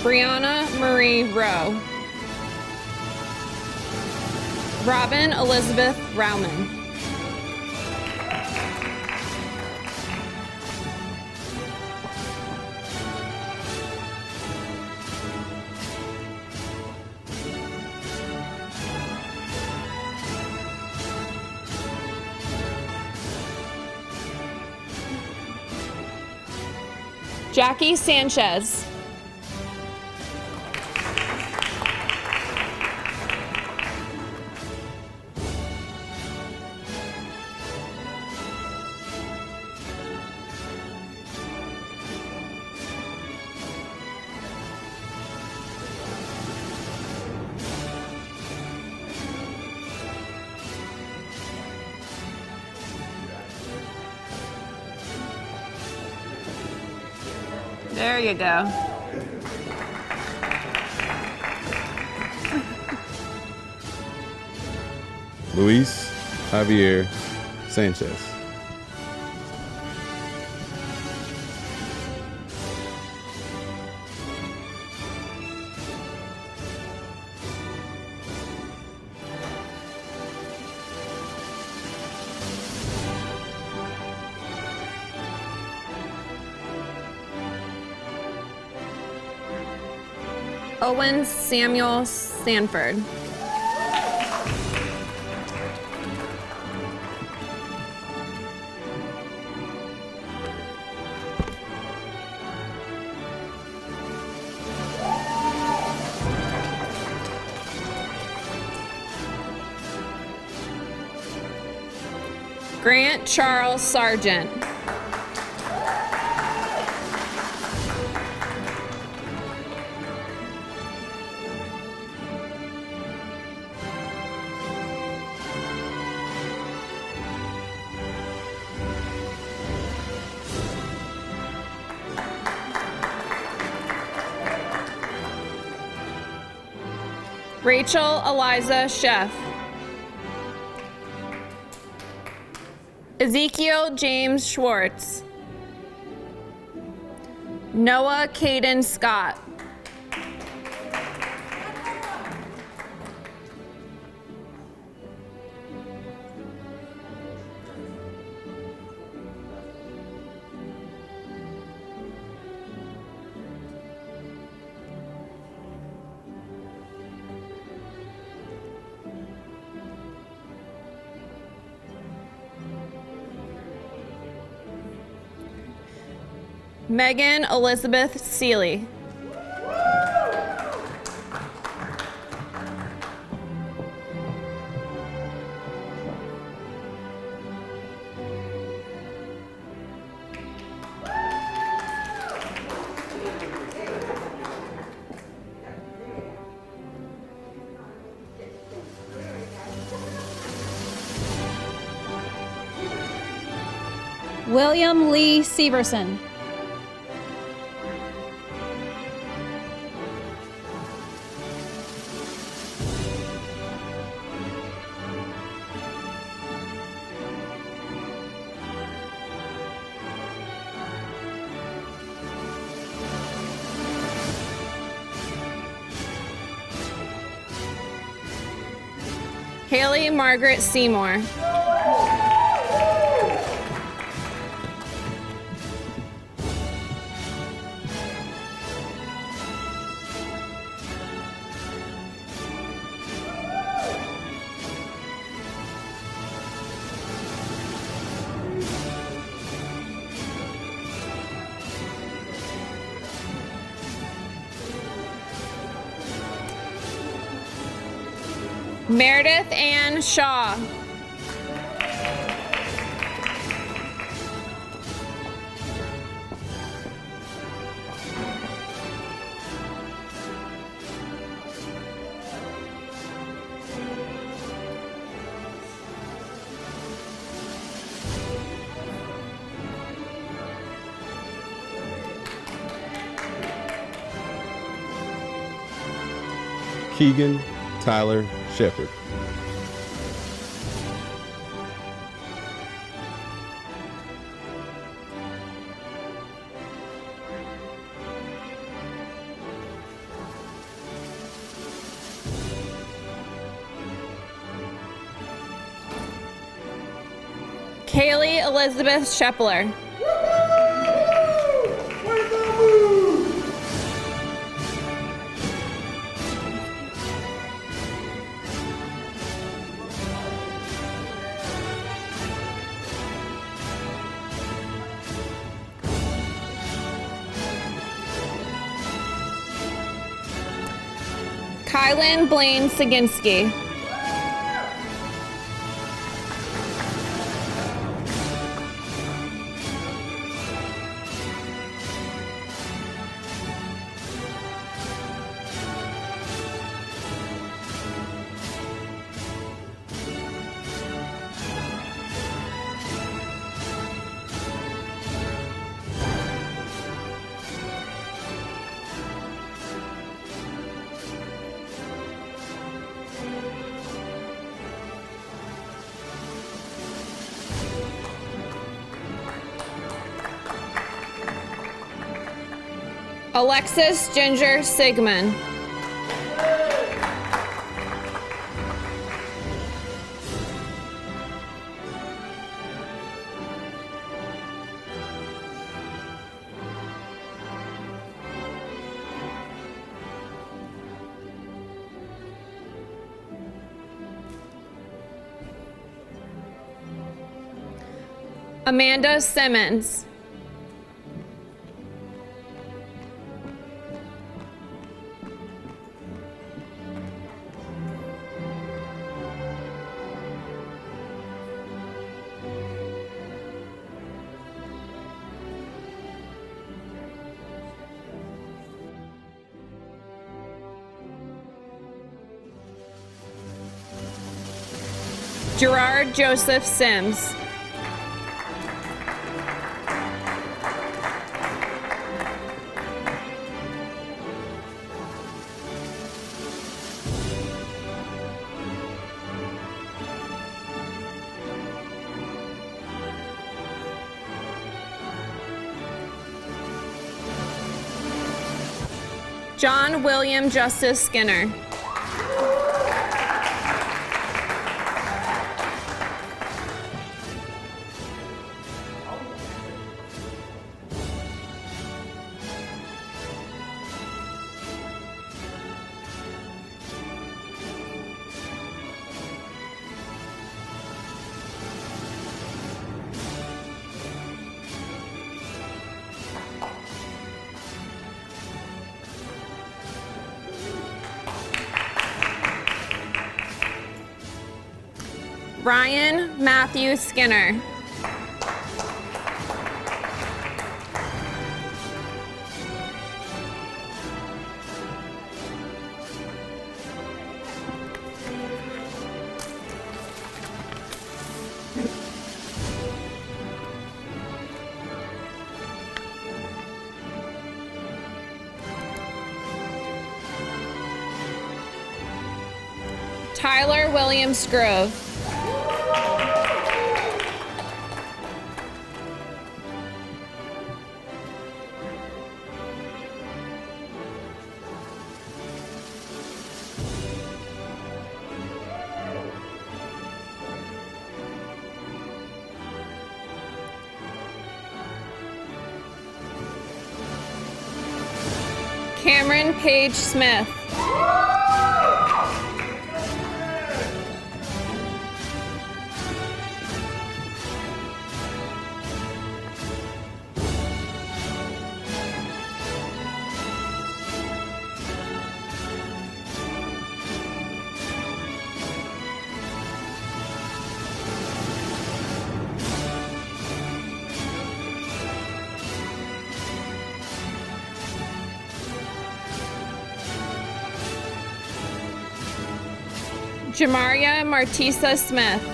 Brianna Marie Rowe. Robin Elizabeth Rauman. Jackie Sanchez. There you go. Luis Javier Sanchez. Owen Samuel Sanford. Grant Charles Sargent. Rachel Eliza Sheff. Ezekiel James Schwartz. Noah Caden Scott. Megan Elizabeth Seeley. William Lee Severson. Haley Margaret Seymour. Meredith Ann Shaw. Keegan Tyler Shepard. Kaylee Elizabeth Shepler. Kylan Blaine Saginski. Alexis Ginger Sigmund. Amanda Simmons. Gerard Joseph Sims. John William Justice Skinner. Ryan Matthew Skinner. Tyler Williams Grove. Cameron Page Smith. Jamaria Martisa Smith.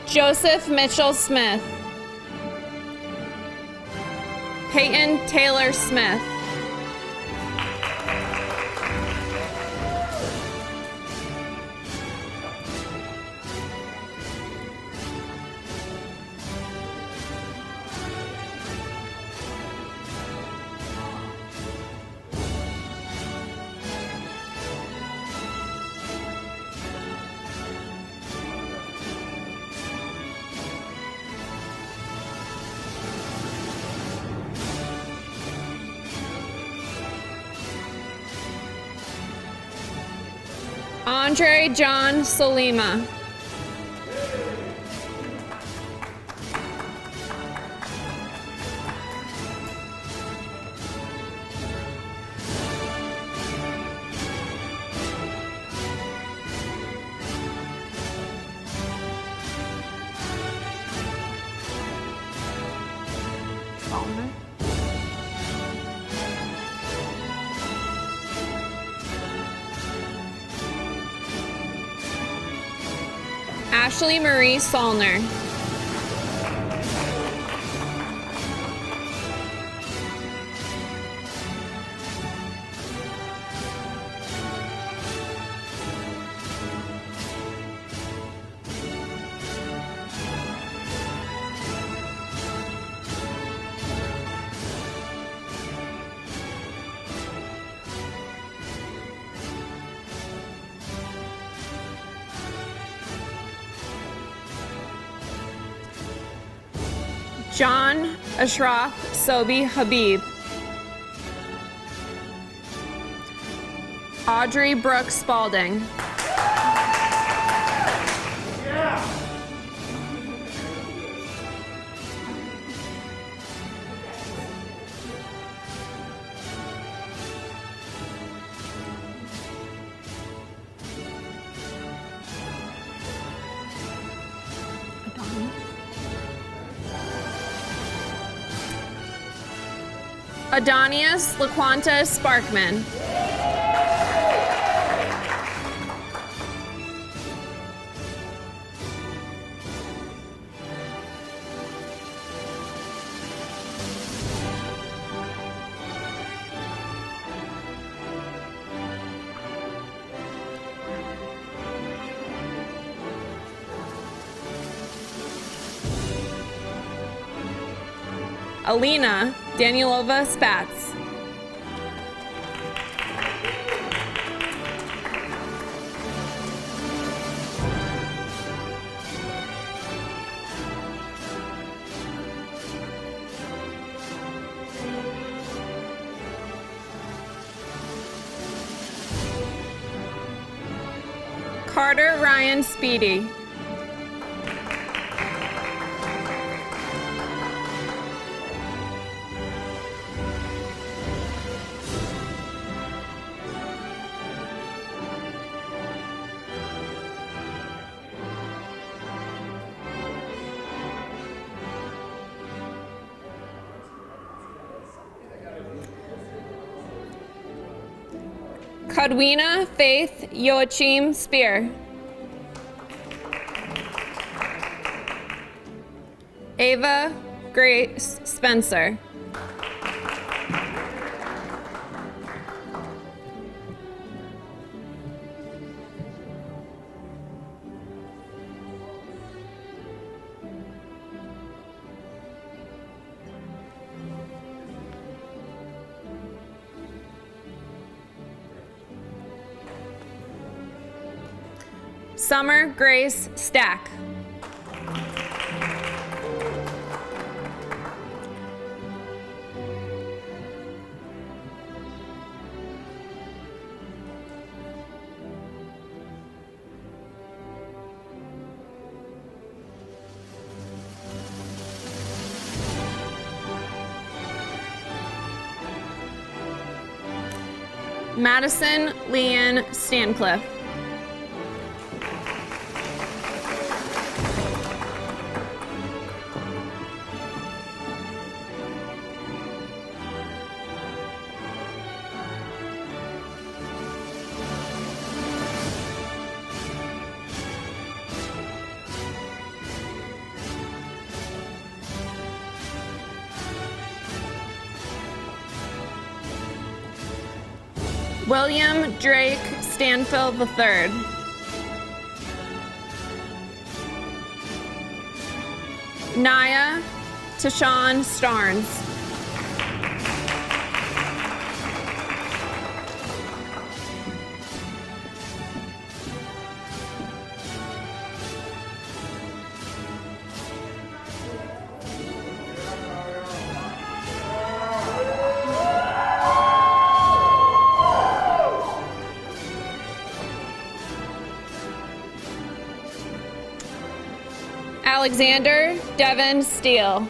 Joseph Mitchell Smith. Peyton Taylor Smith. Andre John Salima. Ashley Marie Solner. John Ashraf Sobi Habib. Audrey Brooke Spalding. Adonius LaQuanta Sparkman. Alina Danielova Spatz. Carter Ryan Speedy. Kadwina Faith Joachim Spear. Ava Grace Spencer. Summer Grace Stack. Madison Leanne Stancliffe. William Drake Stanfield III. Naya Tashawn Starnes. Alexander Devin Steele.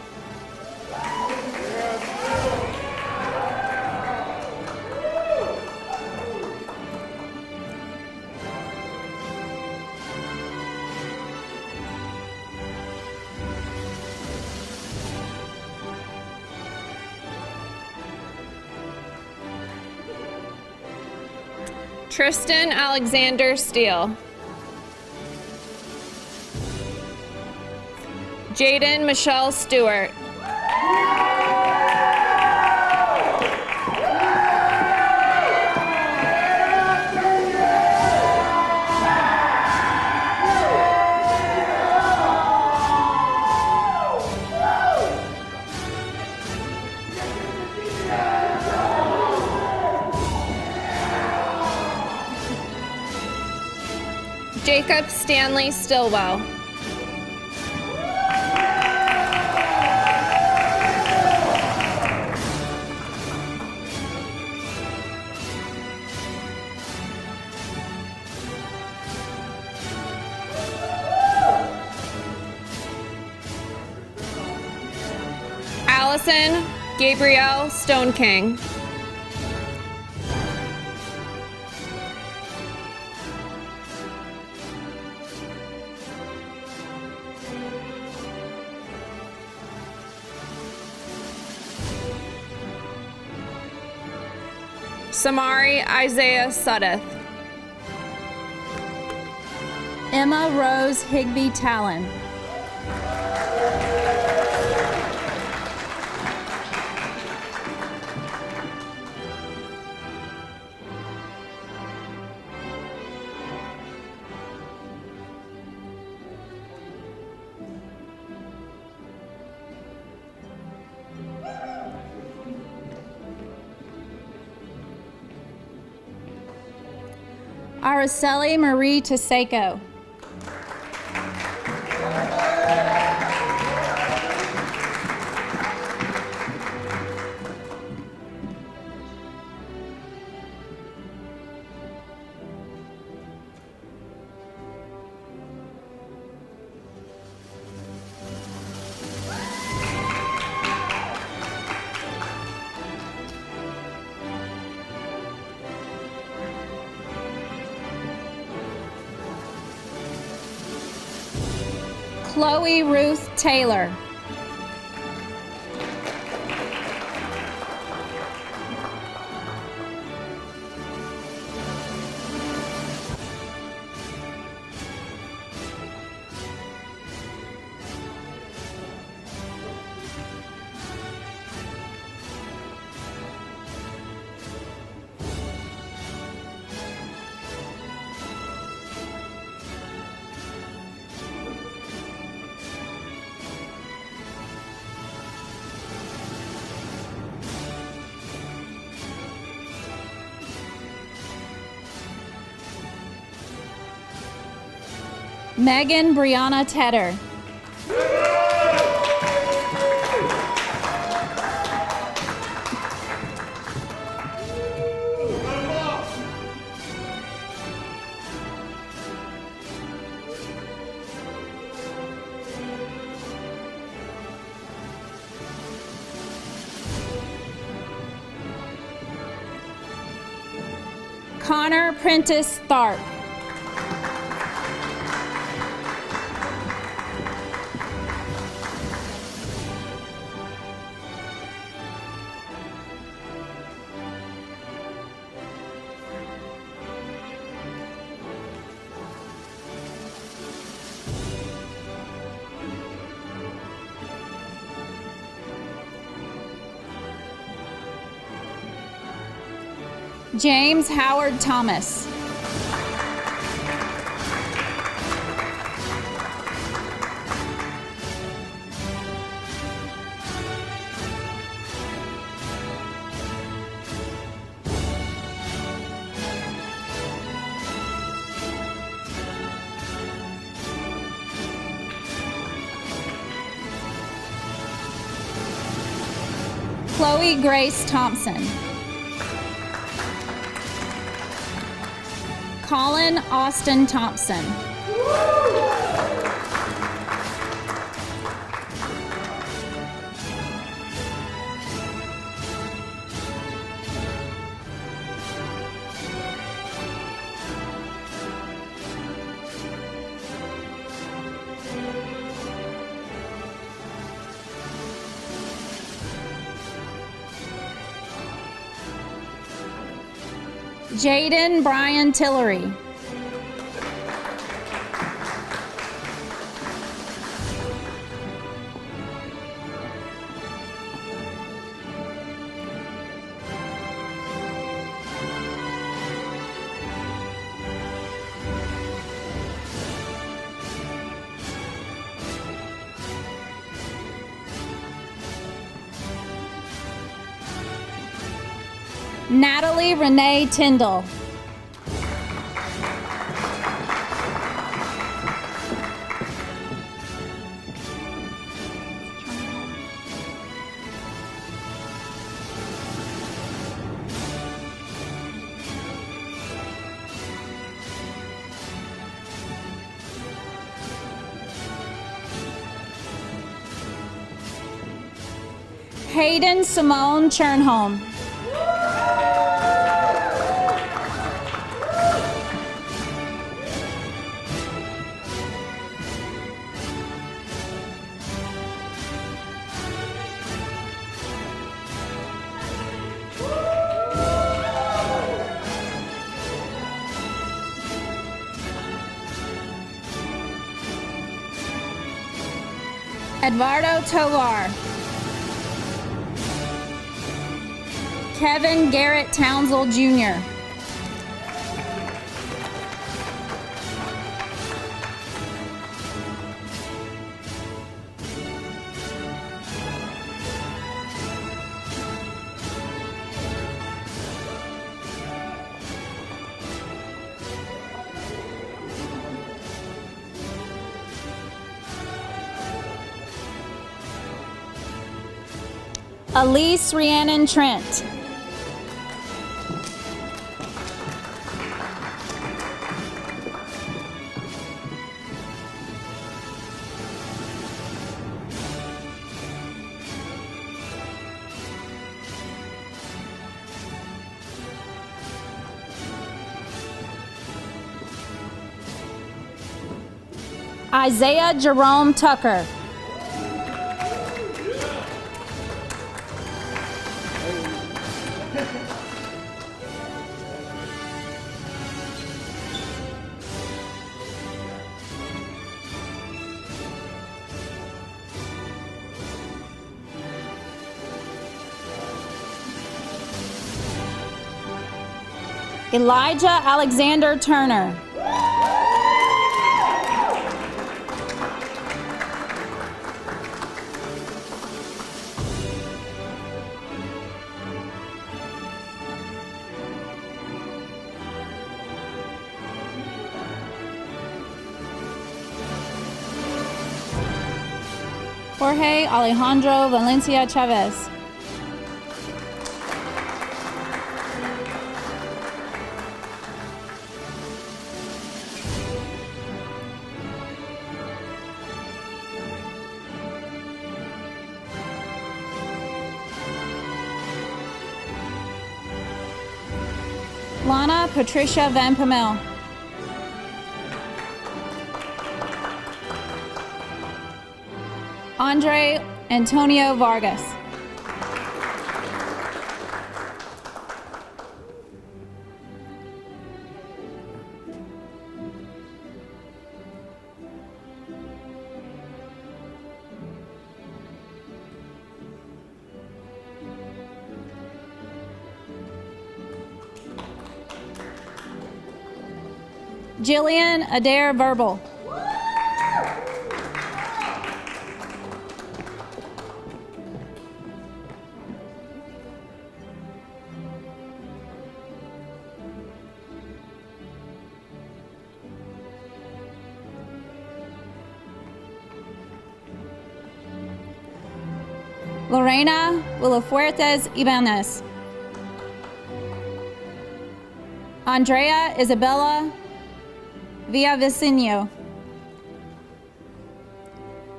Tristan Alexander Steele. Jaden Michelle Stewart. Jacob Stanley Stillwell. Allison Gabrielle Stone King. Samari Isaiah Suddeth. Emma Rose Higby Talon. Araceli Marie Taseko. Chloe Ruth Taylor. Megan Brianna Tedder. Connor Prentice Tharp. James Howard Thomas. Chloe Grace Thompson. Colin Austin Thompson. Jaden Brian Tillery. Natalie Renee Tyndall. Hayden Simone Chernholm. Eduardo Tovar. Kevin Garrett Townsell Jr. Elise Rhiannon Trent. Isaiah Jerome Tucker. Elijah Alexander Turner. Jorge Alejandro Valencia Chavez. Lana Patricia Van Pamel. Andre Antonio Vargas. Jillian Adair Verbal. Lorena Villafuertes Ibanez. Andrea Isabella Villavicencio.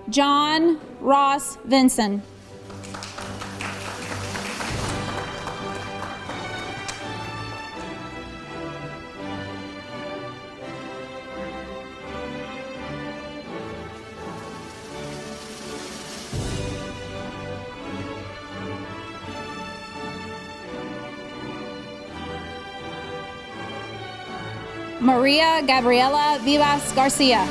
John Ross Vinson. Maria Gabriela Vivas Garcia.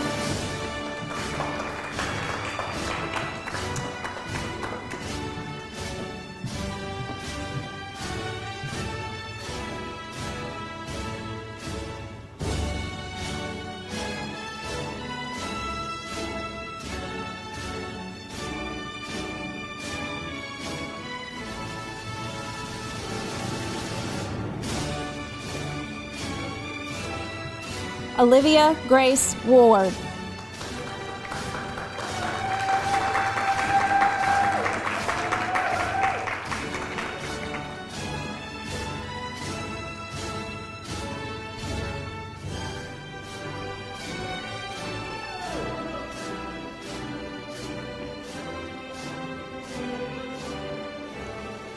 Olivia Grace Woolward.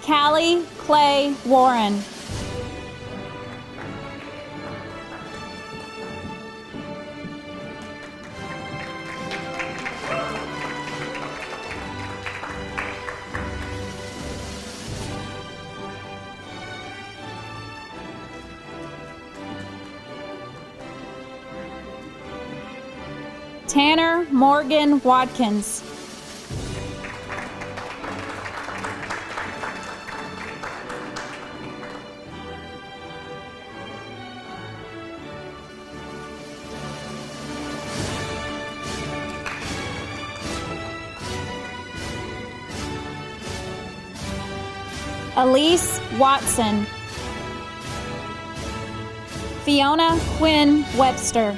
Callie Clay Warren. Tanner Morgan Watkins. Elise Watson. Fiona Quinn Webster.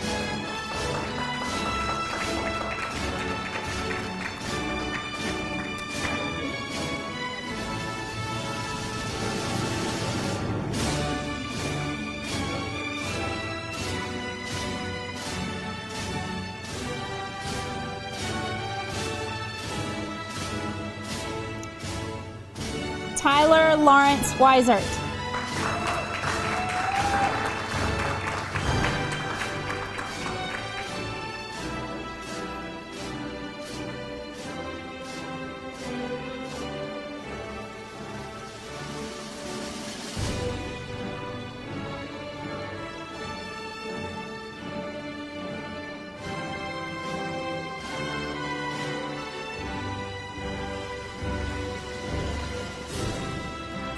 Tyler Lawrence Weisert.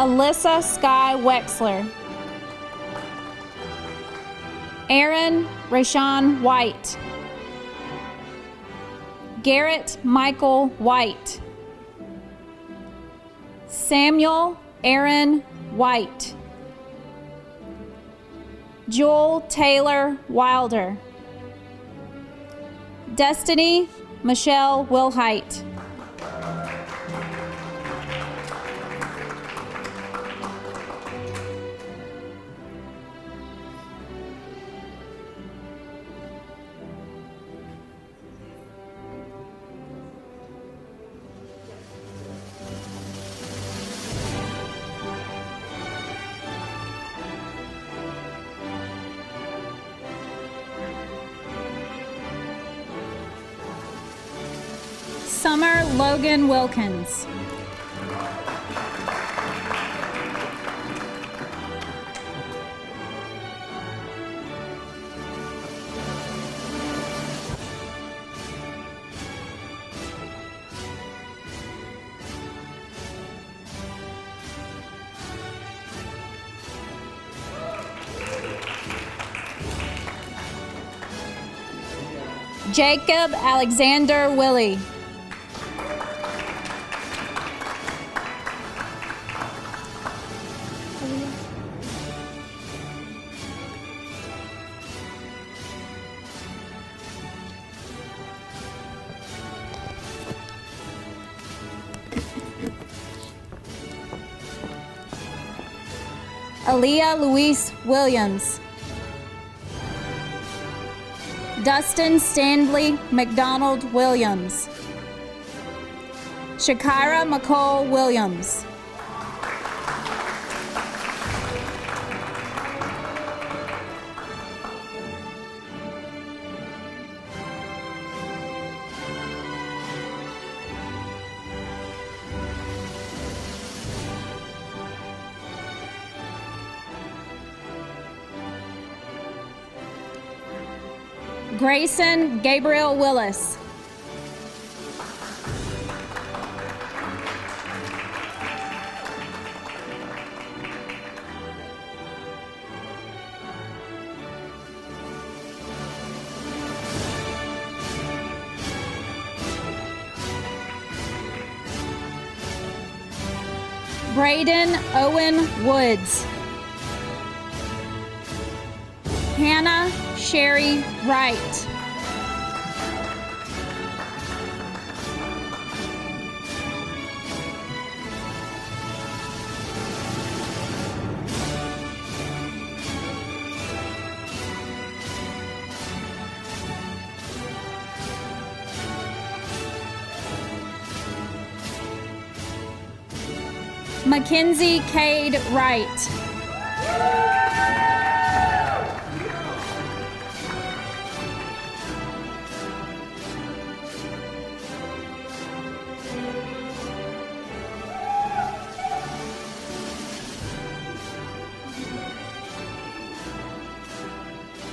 Alyssa Sky Wexler. Aaron Rashawn White. Garrett Michael White. Samuel Aaron White. Joel Taylor Wilder. Destiny Michelle Wilhite. Summer Logan Wilkins. Jacob Alexander Willie. Aaliyah Louise Williams. Dustin Stanley McDonald Williams. Shakira McCall Williams. Grayson Gabriel Willis. Braden Owen Woods. Hannah Sherry Wright. Mackenzie Cade Wright.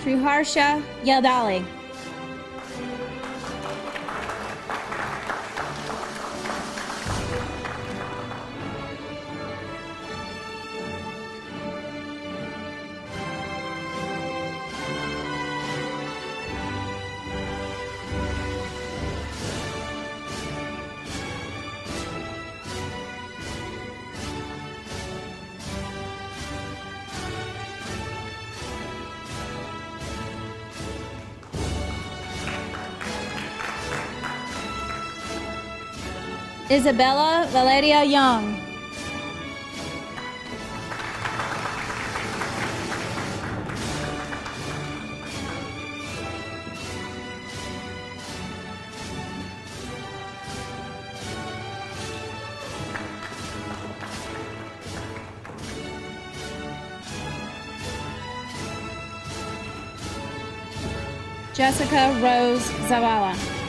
Sriharsha Yadali. Isabella Valeria Young. Jessica Rose Zavala.